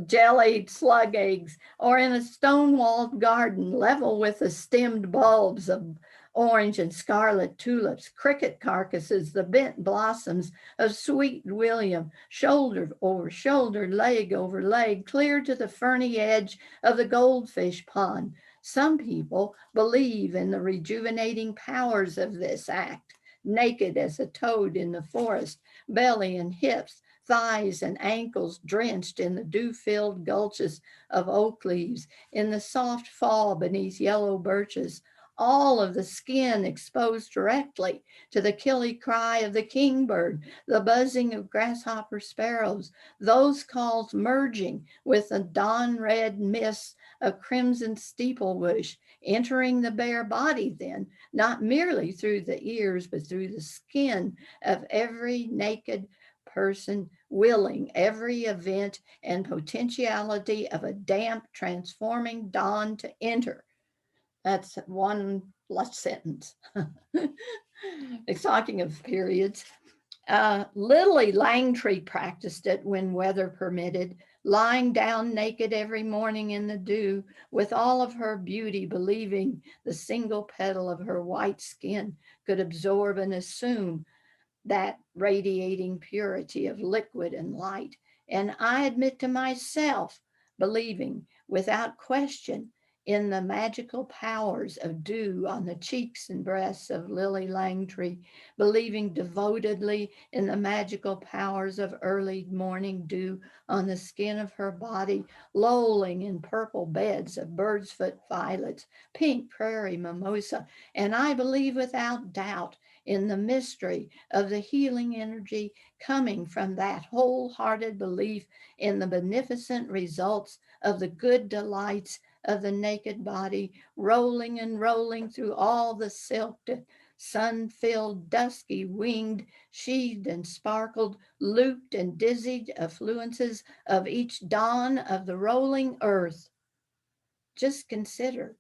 jellied slug eggs, or in a stone-walled garden level with the stemmed bulbs of orange and scarlet tulips, cricket carcasses, the bent blossoms of sweet William, shoulder over shoulder, leg over leg, clear to the ferny edge of the goldfish pond. Some people believe in the rejuvenating powers of this act, naked as a toad in the forest, belly and hips, thighs and ankles drenched in the dew-filled gulches of oak leaves, in the soft fall beneath yellow birches, all of the skin exposed directly to the killy cry of the kingbird, the buzzing of grasshopper sparrows, those calls merging with the dawn red mists of crimson steeplebush, entering the bare body then, not merely through the ears, but through the skin of every naked person, willing every event and potentiality of a damp, transforming dawn to enter. That's one last sentence. It's talking of periods. Lily Langtry practiced it when weather permitted, lying down naked every morning in the dew, with all of her beauty, believing the single petal of her white skin could absorb and assume that radiating purity of liquid and light. And I admit to myself, believing without question in the magical powers of dew on the cheeks and breasts of Lily Langtry, believing devotedly in the magical powers of early morning dew on the skin of her body, lolling in purple beds of bird's foot violets, pink prairie mimosa. And I believe without doubt in the mystery of the healing energy coming from that wholehearted belief in the beneficent results of the good delights of the naked body, rolling and rolling through all the silked, sun-filled, dusky, winged, sheathed and sparkled, looped and dizzied affluences of each dawn of the rolling earth. Just consider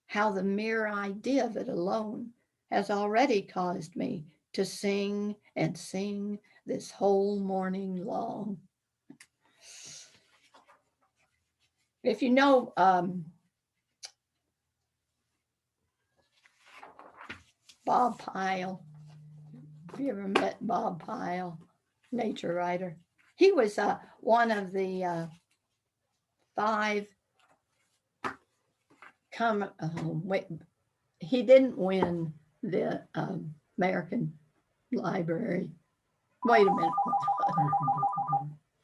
how the mere idea of it alone has already caused me to sing and sing this whole morning long. If you know Bob Pyle, have you ever met Bob Pyle, nature writer? He was one of the 5 he didn't win the American Library. Wait a minute.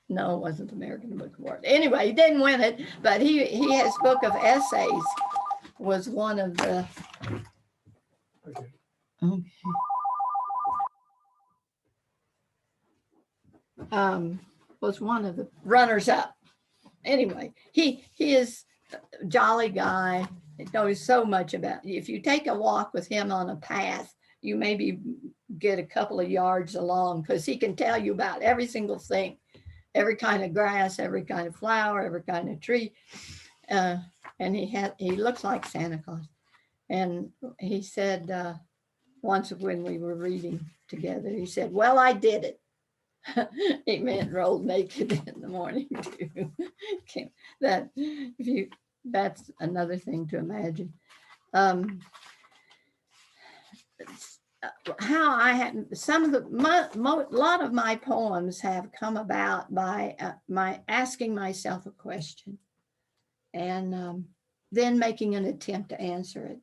No, it wasn't the American Book Award. Anyway, he didn't win it, but his book of essays was one of the. Okay. Was one of the runners up. Anyway, he is a jolly guy. He knows so much about. If you take a walk with him on a path, you maybe get a couple of yards along, because he can tell you about every single thing, every kind of grass, every kind of flower, every kind of tree. And he looks like Santa Claus. And he said once when we were reading together, he said, "Well, I did it." He meant rolled naked in the morning too. That's another thing to imagine. How I had a lot of my poems have come about by my asking myself a question and then making an attempt to answer it,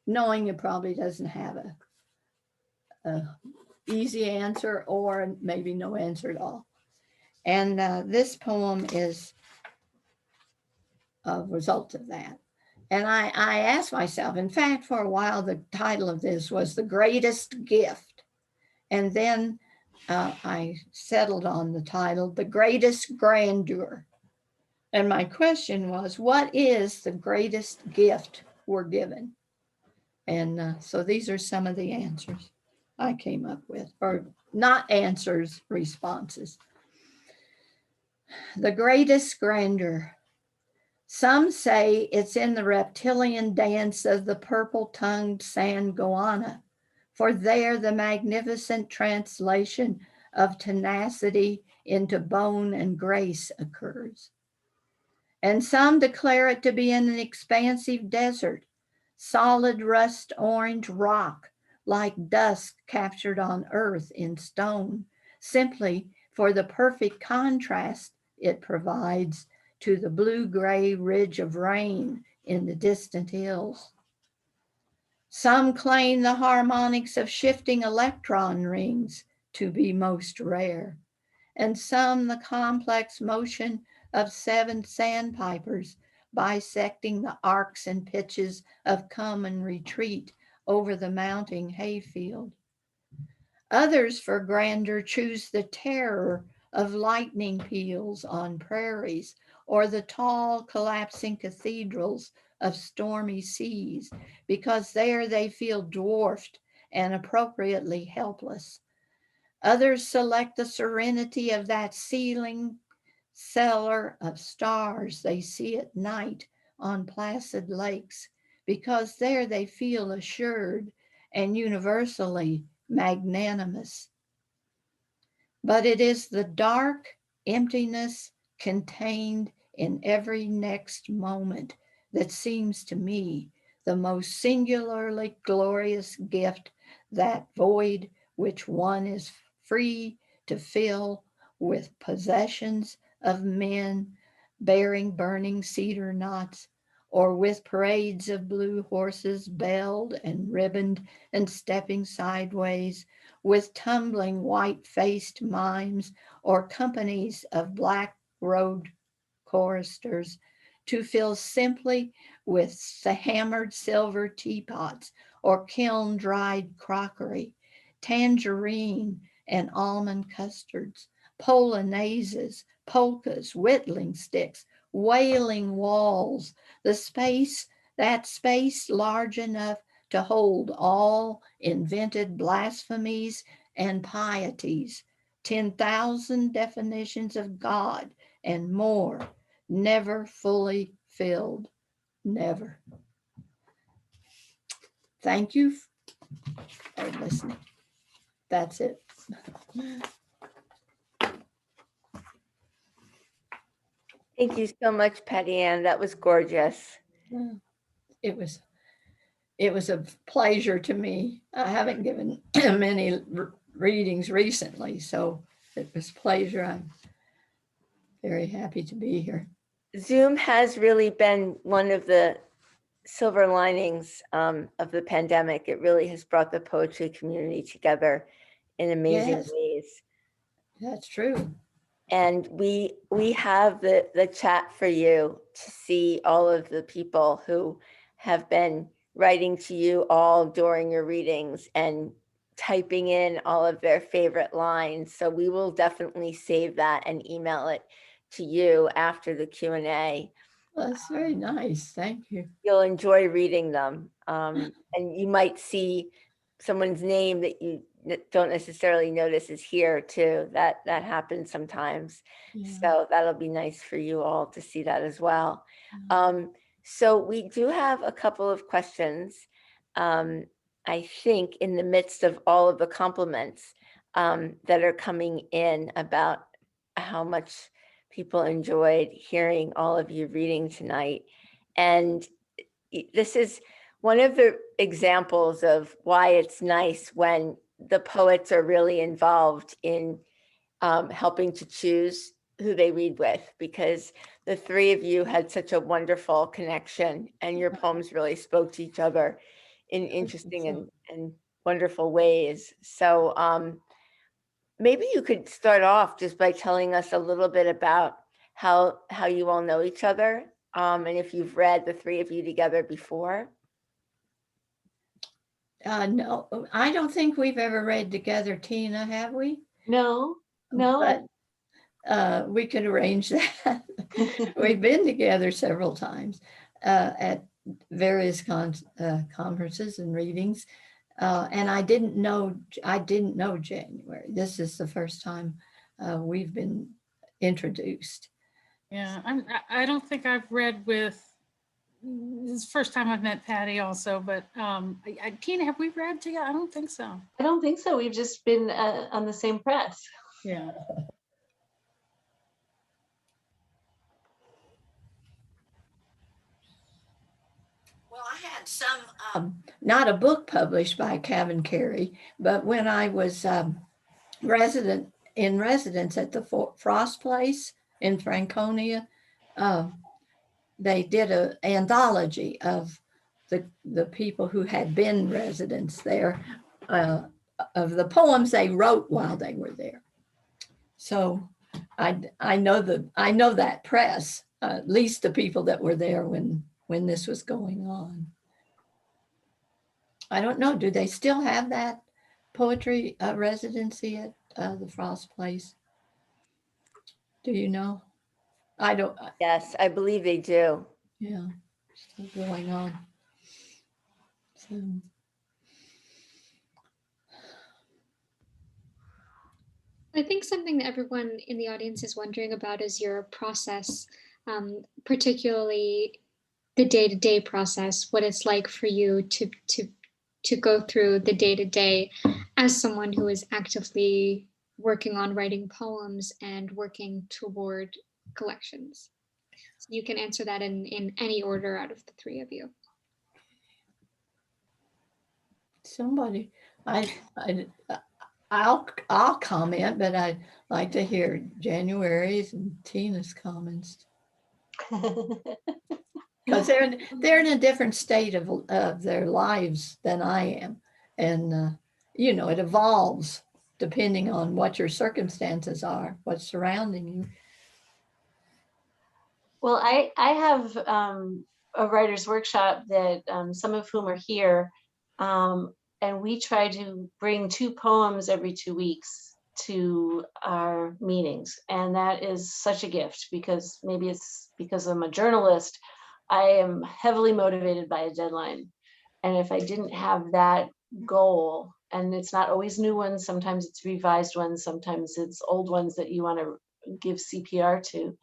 knowing it probably doesn't have a easy answer or maybe no answer at all. And this poem is a result of that. And I asked myself, in fact, for a while, the title of this was The Greatest Gift. And then I settled on the title, The Greatest Grandeur. And my question was, what is the greatest gift we're given? And so these are some of the answers I came up with, or not answers, responses. The greatest grandeur. Some say it's in the reptilian dance of the purple-tongued Sangoana, for there the magnificent translation of tenacity into bone and grace occurs. And some declare it to be in an expansive desert, solid rust orange rock, like dust captured on earth in stone, simply for the perfect contrast it provides to the blue-gray ridge of rain in the distant hills. Some claim the harmonics of shifting electron rings to be most rare, and some the complex motion of 7 sandpipers bisecting the arcs and pitches of common retreat over the mounting hayfield. Others for grandeur choose the terror of lightning peals on prairies, or the tall collapsing cathedrals of stormy seas, because there they feel dwarfed and appropriately helpless. Others select the serenity of that ceiling cellar of stars they see at night on placid lakes, because there they feel assured and universally magnanimous. But it is the dark emptiness contained in every next moment that seems to me the most singularly glorious gift, that void which one is free to fill with possessions of men bearing burning cedar knots, or with parades of blue horses belled and ribboned and stepping sideways, with tumbling white-faced mimes, or companies of black-robed choristers, to fill simply with the hammered silver teapots or kiln-dried crockery, tangerine and almond custards, polonaises, polkas, whittling sticks, wailing walls, that space large enough to hold all invented blasphemies and pieties, 10,000 definitions of God and more, never fully filled, never. Thank you for listening. That's it. Thank you so much, Pattiann. That was gorgeous. It was a pleasure to me. I haven't given many readings recently, so it was a pleasure. I'm very happy to be here. Zoom has really been one of the silver linings of the pandemic. It really has brought the poetry community together in amazing Yes. ways. That's true. And we have the chat for you to see all of the people who have been writing to you all during your readings and typing in all of their favorite lines. So we will definitely save that and email it to you after the Q&A. That's very nice. Thank you. You'll enjoy reading them. And you might see someone's name that you don't necessarily notice is here too. That happens sometimes. Yeah. So that'll be nice for you all to see that as well. So we do have a couple of questions. I think in the midst of all of the compliments that are coming in about how much people enjoyed hearing all of you reading tonight. And this is one of the examples of why it's nice when the poets are really involved in helping to choose who they read with, because the three of you had such a wonderful connection and your poems really spoke to each other in interesting and wonderful ways. So maybe you could start off just by telling us a little bit about how you all know each other, and if you've read the three of you together before. No, I don't think we've ever read together, Tina, have we? No. But we could arrange that. We've been together several times at various conferences and readings. And I didn't know January. This is the first time we've been introduced. Yeah, I don't think I've read with, this is the first time I've met Patty also, but Tina, have we read together? I don't think so. I don't think so. We've just been on the same press. Yeah. Well, I had some, not a book published by CavanKerry, but when I was in residence at the Frost Place in Franconia, they did an anthology of the people who had been residents there, of the poems they wrote while they were there. So I know that press, at least the people that were there when this was going on. I don't know. Do they still have that poetry residency at the Frost Place? Do you know? I don't. Yes, I believe they do. Yeah, still going on. So. I think something that everyone in the audience is wondering about is your process, particularly the day-to-day process, what it's like for you to go through the day-to-day as someone who is actively working on writing poems and working toward collections. So you can answer that in any order out of the three of you. Somebody, I'll comment, but I'd like to hear January's and Tina's comments, because they're in a different state of their lives than I am, and you know, it evolves depending on what your circumstances are, what's surrounding you. Well, I have a writer's workshop that some of whom are here, and we try to bring 2 poems every 2 weeks to our meetings. And that is such a gift, because maybe it's because I'm a journalist, I am heavily motivated by a deadline. And if I didn't have that goal, and it's not always new ones, sometimes it's revised ones, sometimes it's old ones that you want to give CPR to.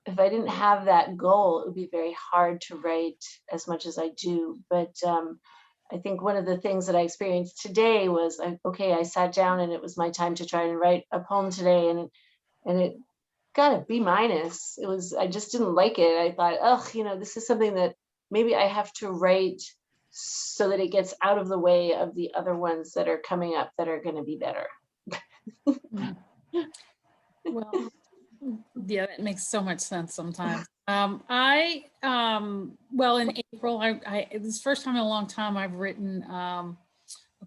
If I didn't have that goal, it would be very hard to write as much as I do. But I think one of the things that I experienced today was, okay, I sat down and it was my time to try and write a poem today, and it got a B-. It was, I just didn't like it. I thought, oh, you know, this is something that maybe I have to write so that it gets out of the way of the other ones that are coming up that are going to be better. Well, yeah, that makes so much sense sometimes. Well, in April, this is the first time in a long time I've written a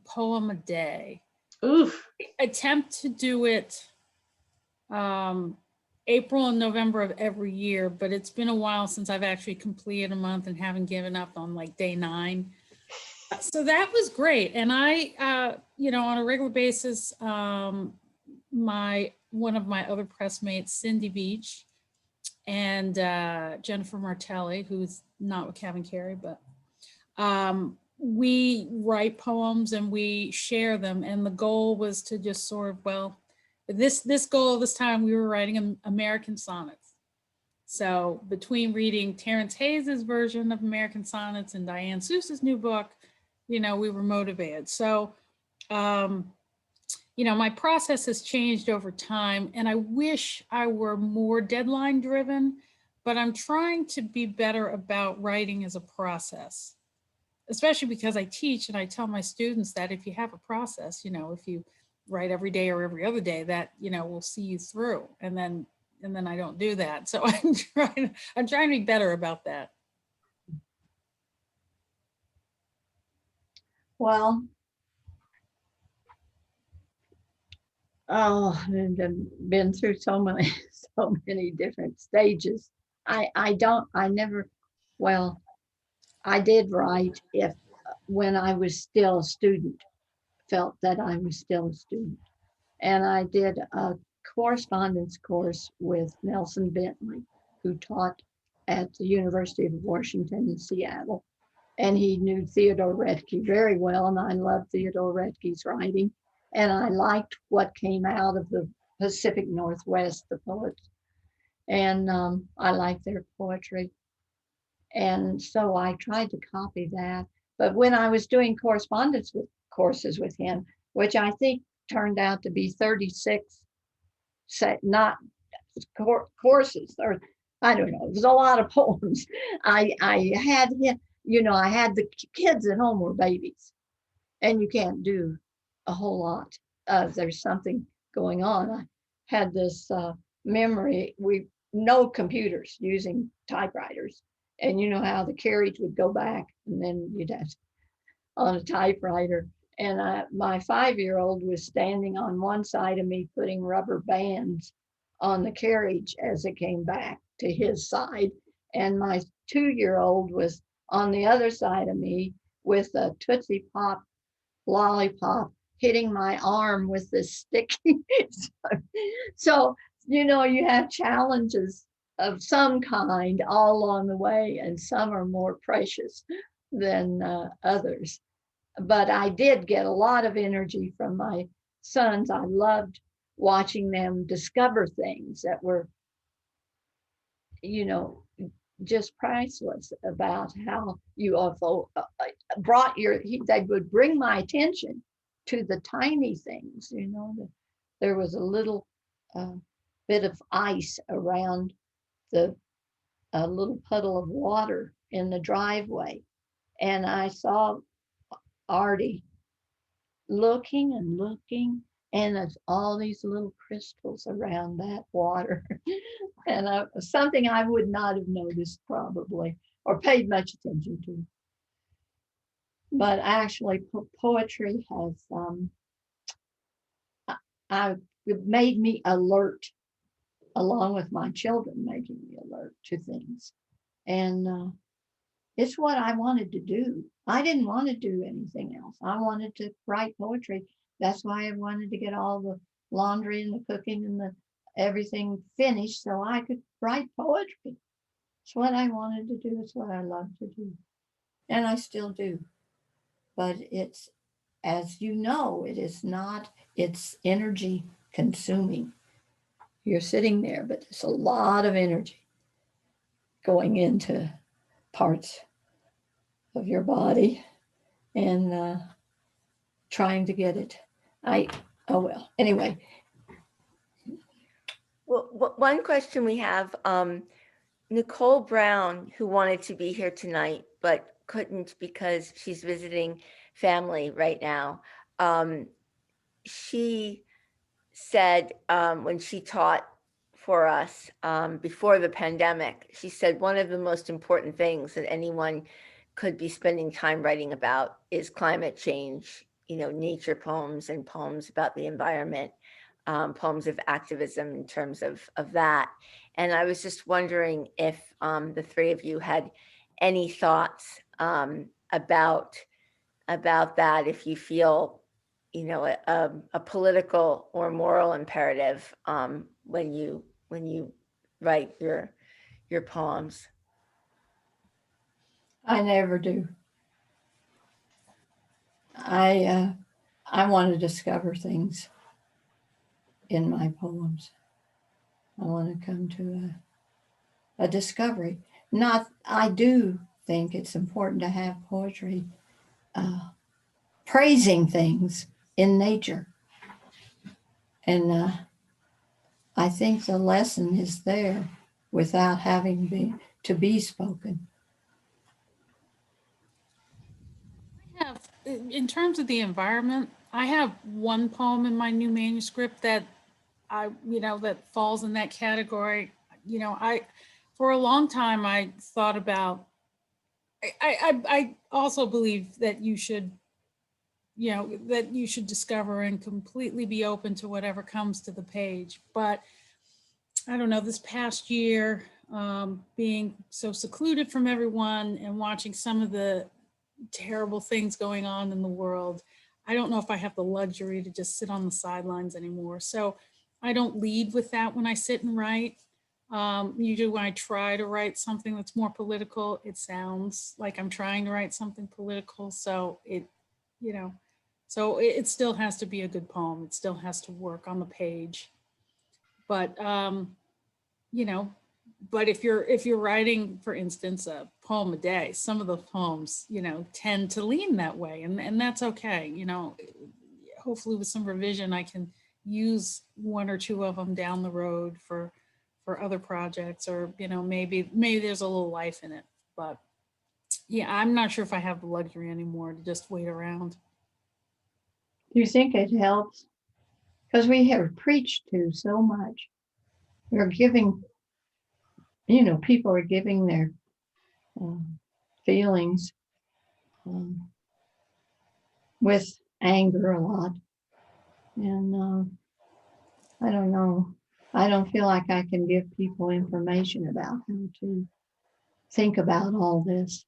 poem a day. Oof. I attempt to do it April and November of every year, but it's been a while since I've actually completed a month and haven't given up on like day 9. So that was great. And I, you know, on a regular basis, one of my other pressmates, Cindy Beach, and Jennifer Martelli, who's not with CavanKerry, but we write poems and we share them. And the goal was to just sort of, well, this goal this time we were writing American sonnets. So between reading Terrence Hayes's version of American Sonnets and Diane Seuss's new book, you know, we were motivated. So, you know, my process has changed over time, and I wish I were more deadline driven, but I'm trying to be better about writing as a process, especially because I teach and I tell my students that if you have a process, you know, if you write every day or every other day, that, you know, will see you through. And then I don't do that. So I'm trying to be better about that. Well, oh, I've been through so many different stages. I did write when I was still a student, felt that I was still a student. And I did a correspondence course with Nelson Bentley, who taught at the University of Washington in Seattle. And he knew Theodore Roethke very well, and I loved Theodore Roethke's writing. And I liked what came out of the Pacific Northwest, the poets. And I liked their poetry. And so I tried to copy that. But when I was doing correspondence courses with him, which I think turned out to be 36 not courses, or I don't know, it was a lot of poems. I had him, you know, I had the kids at home were babies, and you can't do a whole lot. There's something going on. I had this memory, no computers, using typewriters. And you know how the carriage would go back and then you'd have on a typewriter. And my 5-year-old was standing on one side of me putting rubber bands on the carriage as it came back to his side. And my 2-year-old was on the other side of me with a Tootsie Pop lollipop hitting my arm with this stick. So, you know, you have challenges of some kind all along the way, and some are more precious than others. But I did get a lot of energy from my sons. I loved watching them discover things that were, you know, just priceless about how UFO brought they would bring my attention to the tiny things, you know. There was a little bit of ice around a little puddle of water in the driveway. And I saw Artie looking and looking, and there's all these little crystals around that water. And something I would not have noticed probably, or paid much attention to. But actually, poetry has made me alert, along with my children making me alert to things. And it's what I wanted to do. I didn't want to do anything else. I wanted to write poetry. That's why I wanted to get all the laundry and the cooking and the everything finished so I could write poetry. It's what I wanted to do. It's what I love to do. And I still do. But it's, as you know, it is not, it's energy consuming. You're sitting there, but there's a lot of energy going into parts of your body and trying to get it. Oh well, anyway. Well, one question we have, Nicole Brown, who wanted to be here tonight, but couldn't because she's visiting family right now. She said when she taught for us before the pandemic, she said one of the most important things that anyone could be spending time writing about is climate change, you know, nature poems and poems about the environment, poems of activism in terms of that. And I was just wondering if the three of you had any thoughts about that, if you feel, you know, a political or moral imperative when you write your poems. I never do. I want to discover things in my poems. I want to come to a discovery. I do think it's important to have poetry praising things in nature. And I think the lesson is there without having to be spoken. In terms of the environment, I have one poem in my new manuscript that that falls in that category. You know, for a long time I thought about, I also believe that you should, that you should discover and completely be open to whatever comes to the page. But I don't know, this past year, being so secluded from everyone and watching some of the terrible things going on in the world, I don't know if I have the luxury to just sit on the sidelines anymore. So I don't lead with that when I sit and write. Usually when I try to write something that's more political, it sounds like I'm trying to write something political. So it still has to be a good poem. It still has to work on the page. But but if you're writing, for instance, a poem a day, some of the poems, tend to lean that way, and that's okay. Hopefully with some revision, I can use one or two of them down the road for other projects, or maybe there's a little life in it. But yeah, I'm not sure if I have the luxury anymore to just wait around. Do you think it helps? Because we have preached to so much. We're giving, people are giving their feelings with anger a lot. And I don't know. I don't feel like I can give people information about how to think about all this.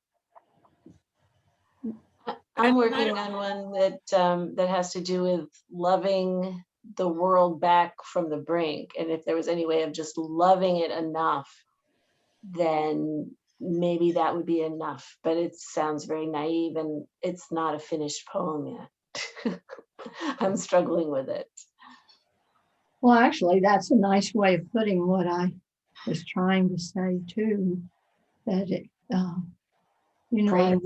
I'm working on one that has to do with loving the world back from the brink. And if there was any way of just loving it enough, then maybe that would be enough. But it sounds very naive and it's not a finished poem yet. I'm struggling with it. Well, actually, that's a nice way of putting what I was trying to say too, that it, you know, Praise.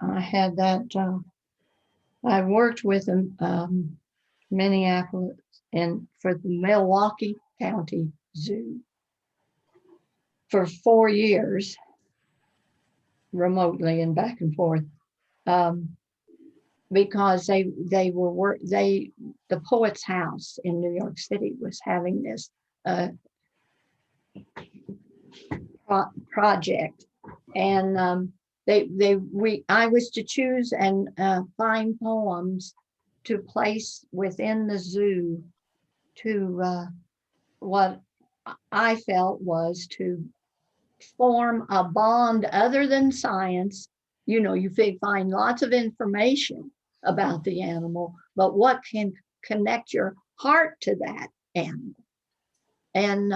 I had that, I worked with Minneapolis and for the Milwaukee County Zoo for 4 years, remotely and back and forth, because the Poet's House in New York City was having this project, and I was to choose and find poems to place within the zoo to what I felt was to form a bond other than science. You know, you find lots of information about the animal, but what can connect your heart to that animal? And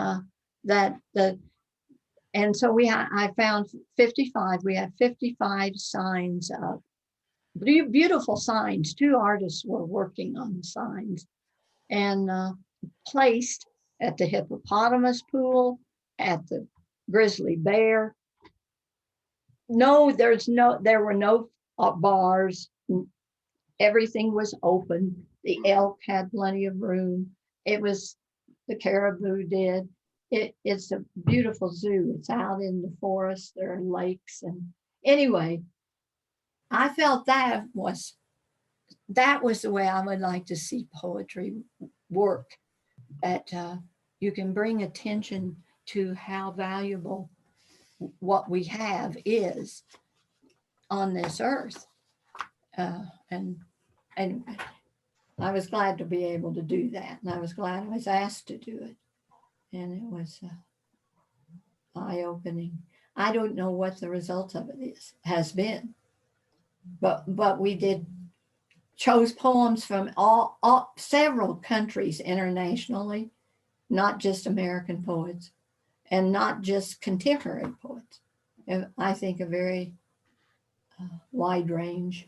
and so I found 55. We had 55 signs of beautiful signs. 2 artists were working on the signs, and placed at the hippopotamus pool, at the grizzly bear. No, there were no bars. Everything was open. The elk had plenty of room. The caribou did. It's a beautiful zoo. It's out in the forest. There are lakes. And anyway, I felt that was the way I would like to see poetry work, that you can bring attention to how valuable what we have is on this earth. And I was glad to be able to do that. And I was glad I was asked to do it. And it was eye-opening. I don't know what the result of it has been, but we chose poems from several countries internationally, not just American poets, and not just contemporary poets. And I think a very wide range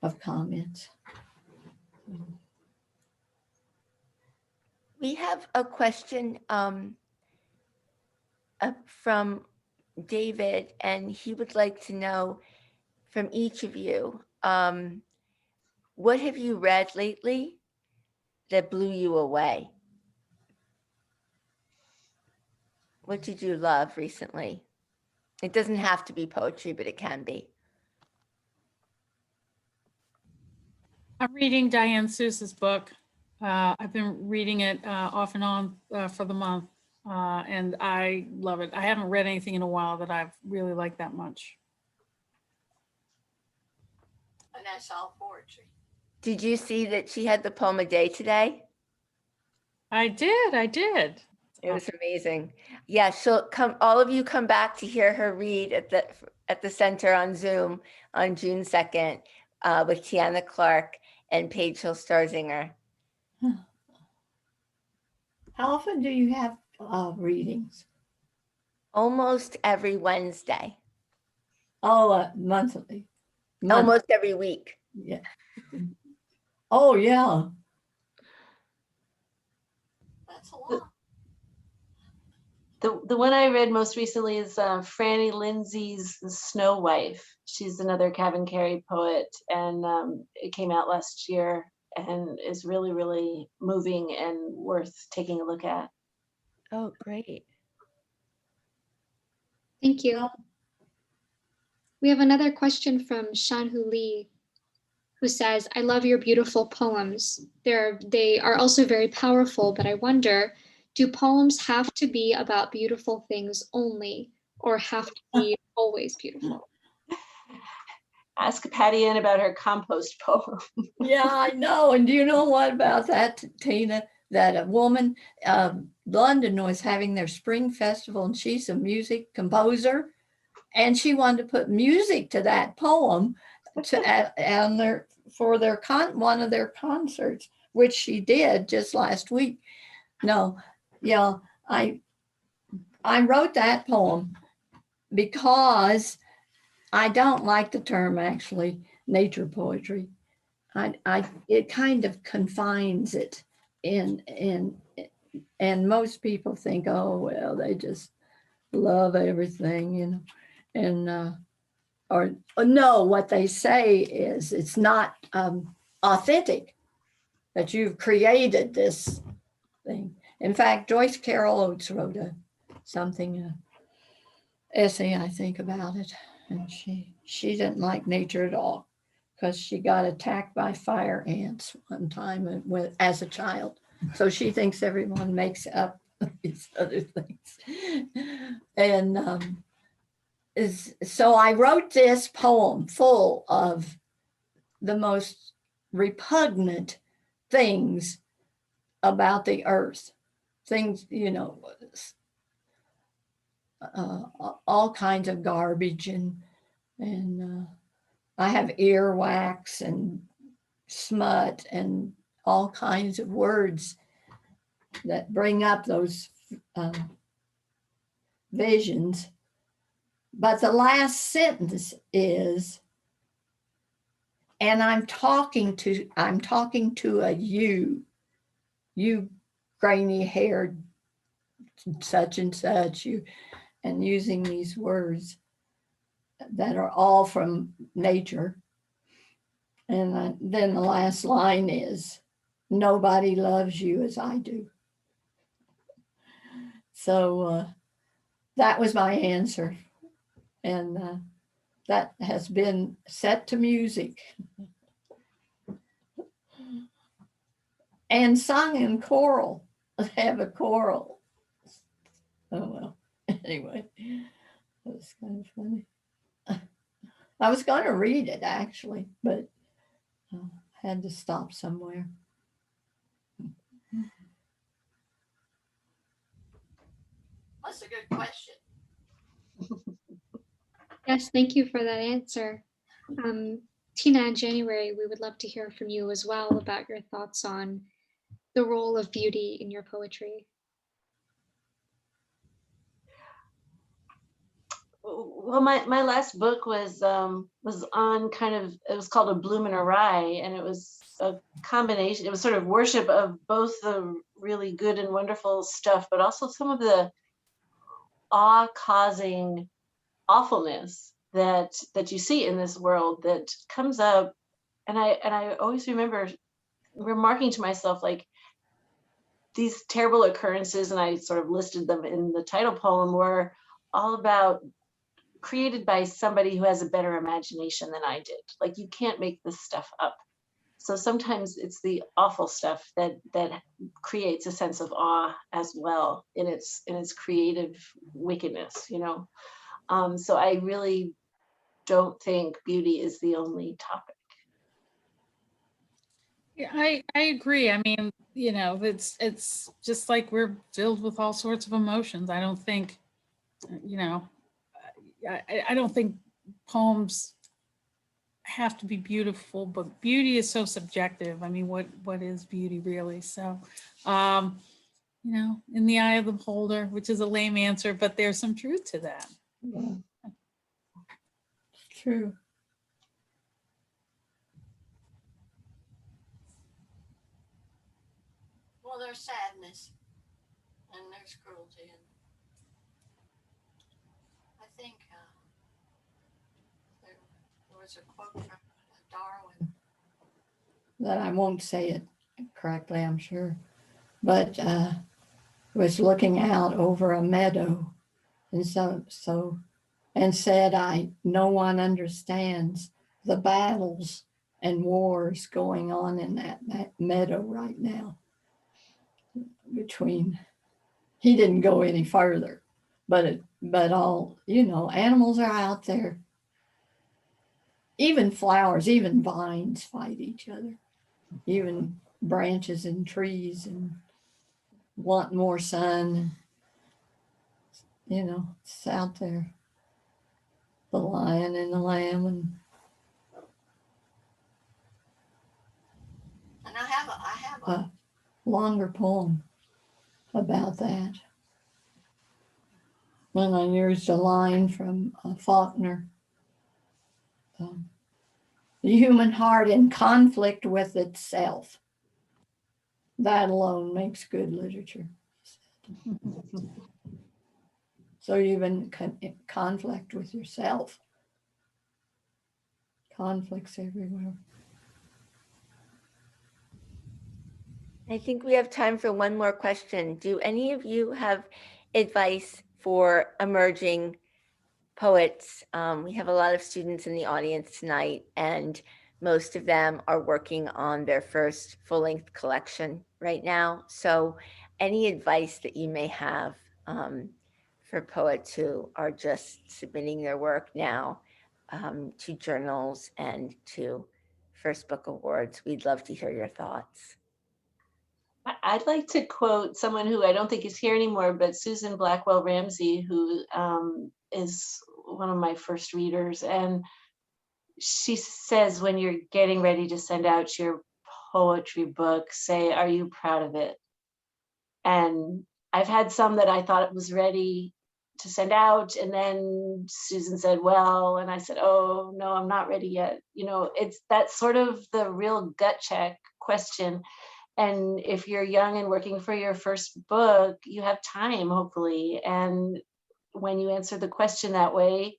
of comments. We have a question from David, and he would like to know from each of you, what have you read lately that blew you away? What did you love recently? It doesn't have to be poetry, but it can be. I'm reading Diane Seuss's book. I've been reading it off and on for the month, and I love it. I haven't read anything in a while that I've really liked that much. And that's all poetry. Did you see that she had the poem a day today? I did. It was amazing. Yeah, she'll come. All of you come back to hear her read at the center on Zoom on June 2nd with Tiana Clark and Paige Hill-Starzinger. How often do you have readings? Almost every Wednesday. Oh, monthly. Almost every week. Yeah. Oh, yeah. That's a lot. The one I read most recently is Franny Lindsay's Snow Wife. She's another CavanKerry poet, and it came out last year and is really, really moving and worth taking a look at. Oh, great. Thank you. We have another question from Shanhu Lee, who says, I love your beautiful poems. They are also very powerful, but I wonder, do poems have to be about beautiful things only, or have to be always beautiful? Ask Pattiann about her compost poem. Yeah, I know. And do you know what about that, Tina? that a woman, London was having their spring festival, and she's a music composer, and she wanted to put music to that poem for one of their concerts, which she did just last week. No, yeah, I wrote that poem because I don't like the term, actually, nature poetry. It kind of confines it, and most people think, oh well, they just love everything, you know, and or no, what they say is it's not authentic, that you've created this thing. In fact, Joyce Carol Oates wrote something essay, I think, about it, and she didn't like nature at all because she got attacked by fire ants one time as a child. So she thinks everyone makes up these other things. And so I wrote this poem full of the most repugnant things about the earth, things, you know, all kinds of garbage, and I have earwax and smut and all kinds of words that bring up those visions. But the last sentence is, and I'm talking to a you grainy haired such and such, you, and using these words that are all from nature. And then the last line is, nobody loves you as I do. So that was my answer. And that has been set to music and sung in choral. I have a choral. Oh, well, anyway, that's kind of funny. I was going to read it, actually, but had to stop somewhere. That's a good question. Yes, thank you for that answer. Tina, in January, we would love to hear from you as well about your thoughts on the role of beauty in your poetry. Well, my last book was on kind of, it was called A Bloom and a Rye, and it was a combination. It was sort of worship of both the really good and wonderful stuff, but also some of the awe-causing awfulness that you see in this world that comes up. And I always remember remarking to myself, like, these terrible occurrences, and I sort of listed them in the title poem, were all about created by somebody who has a better imagination than I did. Like, you can't make this stuff up. So sometimes it's the awful stuff that creates a sense of awe as well in its creative wickedness, you know. So I really don't think beauty is the only topic. Yeah, I agree. I mean, you know, it's just like we're filled with all sorts of emotions. I don't think, you know, I don't think poems have to be beautiful, but beauty is so subjective. I mean, what is beauty really? So, you know, in the eye of the beholder, which is a lame answer, but there's some truth to that. Yeah. It's true. Well, there's sadness and there's cruelty, and I think there was a quote from Darwin that I won't say it correctly, I'm sure, but was looking out over a meadow, and and said, no one understands the battles and wars going on in that meadow right now. He didn't go any further, but all, you know, animals are out there. Even flowers, even vines fight each other, even branches and trees, and want more sun. You know, it's out there. The lion and the lamb. And I have a longer poem about that. When I used a line from Faulkner. The human heart in conflict with itself. That alone makes good literature. So you've been in conflict with yourself. Conflicts everywhere. I think we have time for one more question. Do any of you have advice for emerging poets? We have a lot of students in the audience tonight, and most of them are working on their first full-length collection right now. So any advice that you may have for poets who are just submitting their work now to journals and to First Book Awards, we'd love to hear your thoughts. I'd like to quote someone who I don't think is here anymore, but Susan Blackwell Ramsey, who is one of my first readers. And she says, when you're getting ready to send out your poetry book, say, are you proud of it? And I've had some that I thought it was ready to send out. And then Susan said, well, and I said, oh, no, I'm not ready yet. You know, it's that sort of the real gut check question. And if you're young and working for your first book, you have time, hopefully. And when you answer the question that way,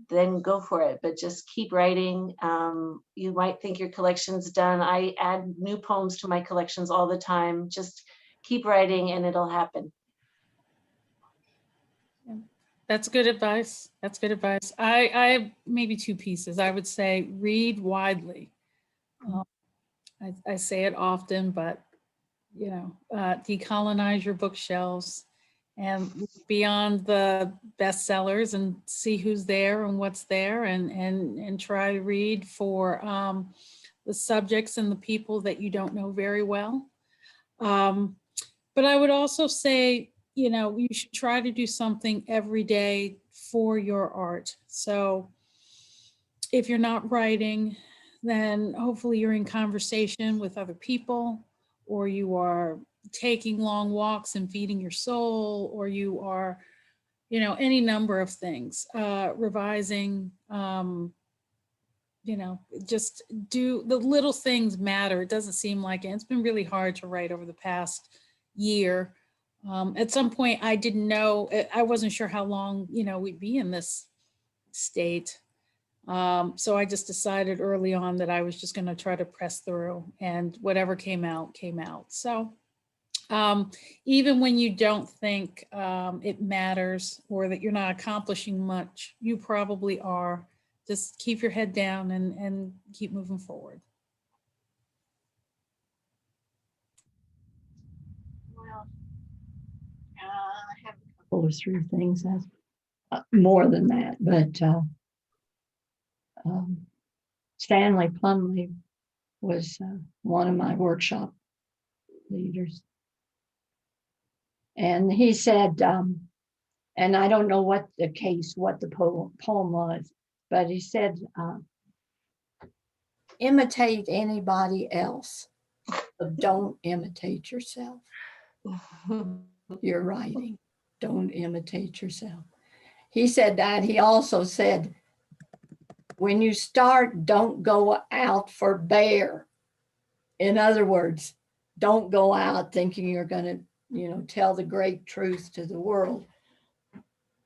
then go for it. But just keep writing. You might think your collection's done. I add new poems to my collections all the time. Just keep writing and it'll happen. That's good advice. That's good advice. I have maybe two pieces. I would say read widely. I say it often, but you know, decolonize your bookshelves and beyond the bestsellers and see who's there and what's there, and try to read for the subjects and the people that you don't know very well. But I would also say, you know, you should try to do something every day for your art. So if you're not writing, then hopefully you're in conversation with other people, or you are taking long walks and feeding your soul, or you are, you know, any number of things, revising, you know, just do the little things matter. It doesn't seem like it. It's been really hard to write over the past year. At some point I didn't know, I wasn't sure how long, you know, we'd be in this state. So I just decided early on that I was just going to try to press through, and whatever came out, came out. So even when you don't think it matters or that you're not accomplishing much, you probably are. Just keep your head down and keep moving forward. Well, I have a couple or three things. That's more than that, but Stanley Plumley was one of my workshop leaders. And he said, and I don't know what the poem was, but he said, imitate anybody else, but don't imitate yourself. You're writing, don't imitate yourself. He said that. He also said, when you start, don't go out for bear. In other words, don't go out thinking you're going to, you know, tell the great truth to the world.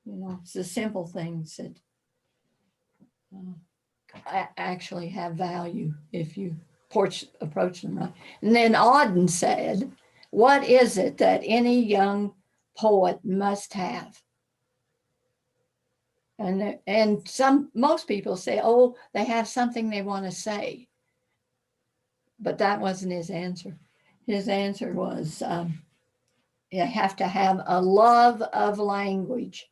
You know, it's the simple things that actually have value if you approach them right. And then Auden said, what is it that any young poet must have? And most people say, oh, they have something they want to say. But that wasn't his answer. His answer was, you have to have a love of language.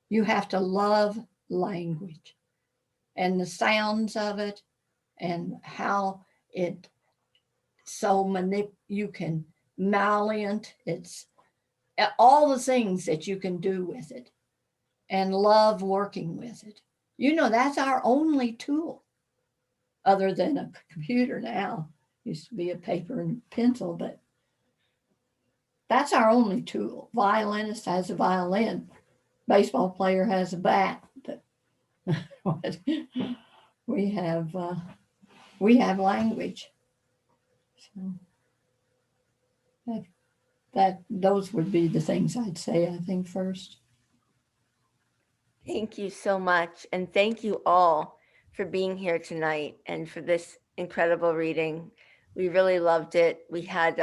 You have to love language and the sounds of it and how it you can malleant. It's all the things that you can do with it and love working with it. You know, that's our only tool other than a computer now. Used to be a paper and pencil, but that's our only tool. Violinist has a violin. Baseball player has a bat. But we have language. So those would be the things I'd say, I think, first. Thank you so much. And thank you all for being here tonight and for this incredible reading. We really loved it. We had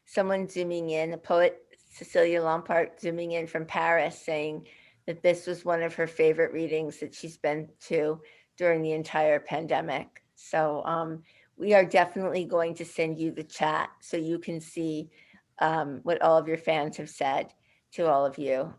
someone zooming in, a poet, Cecilia Lompart, zooming in from Paris, saying that this was one of her favorite readings that she's been to during the entire pandemic. So we are definitely going to send you the chat so you can see what all of your fans have said to all of you.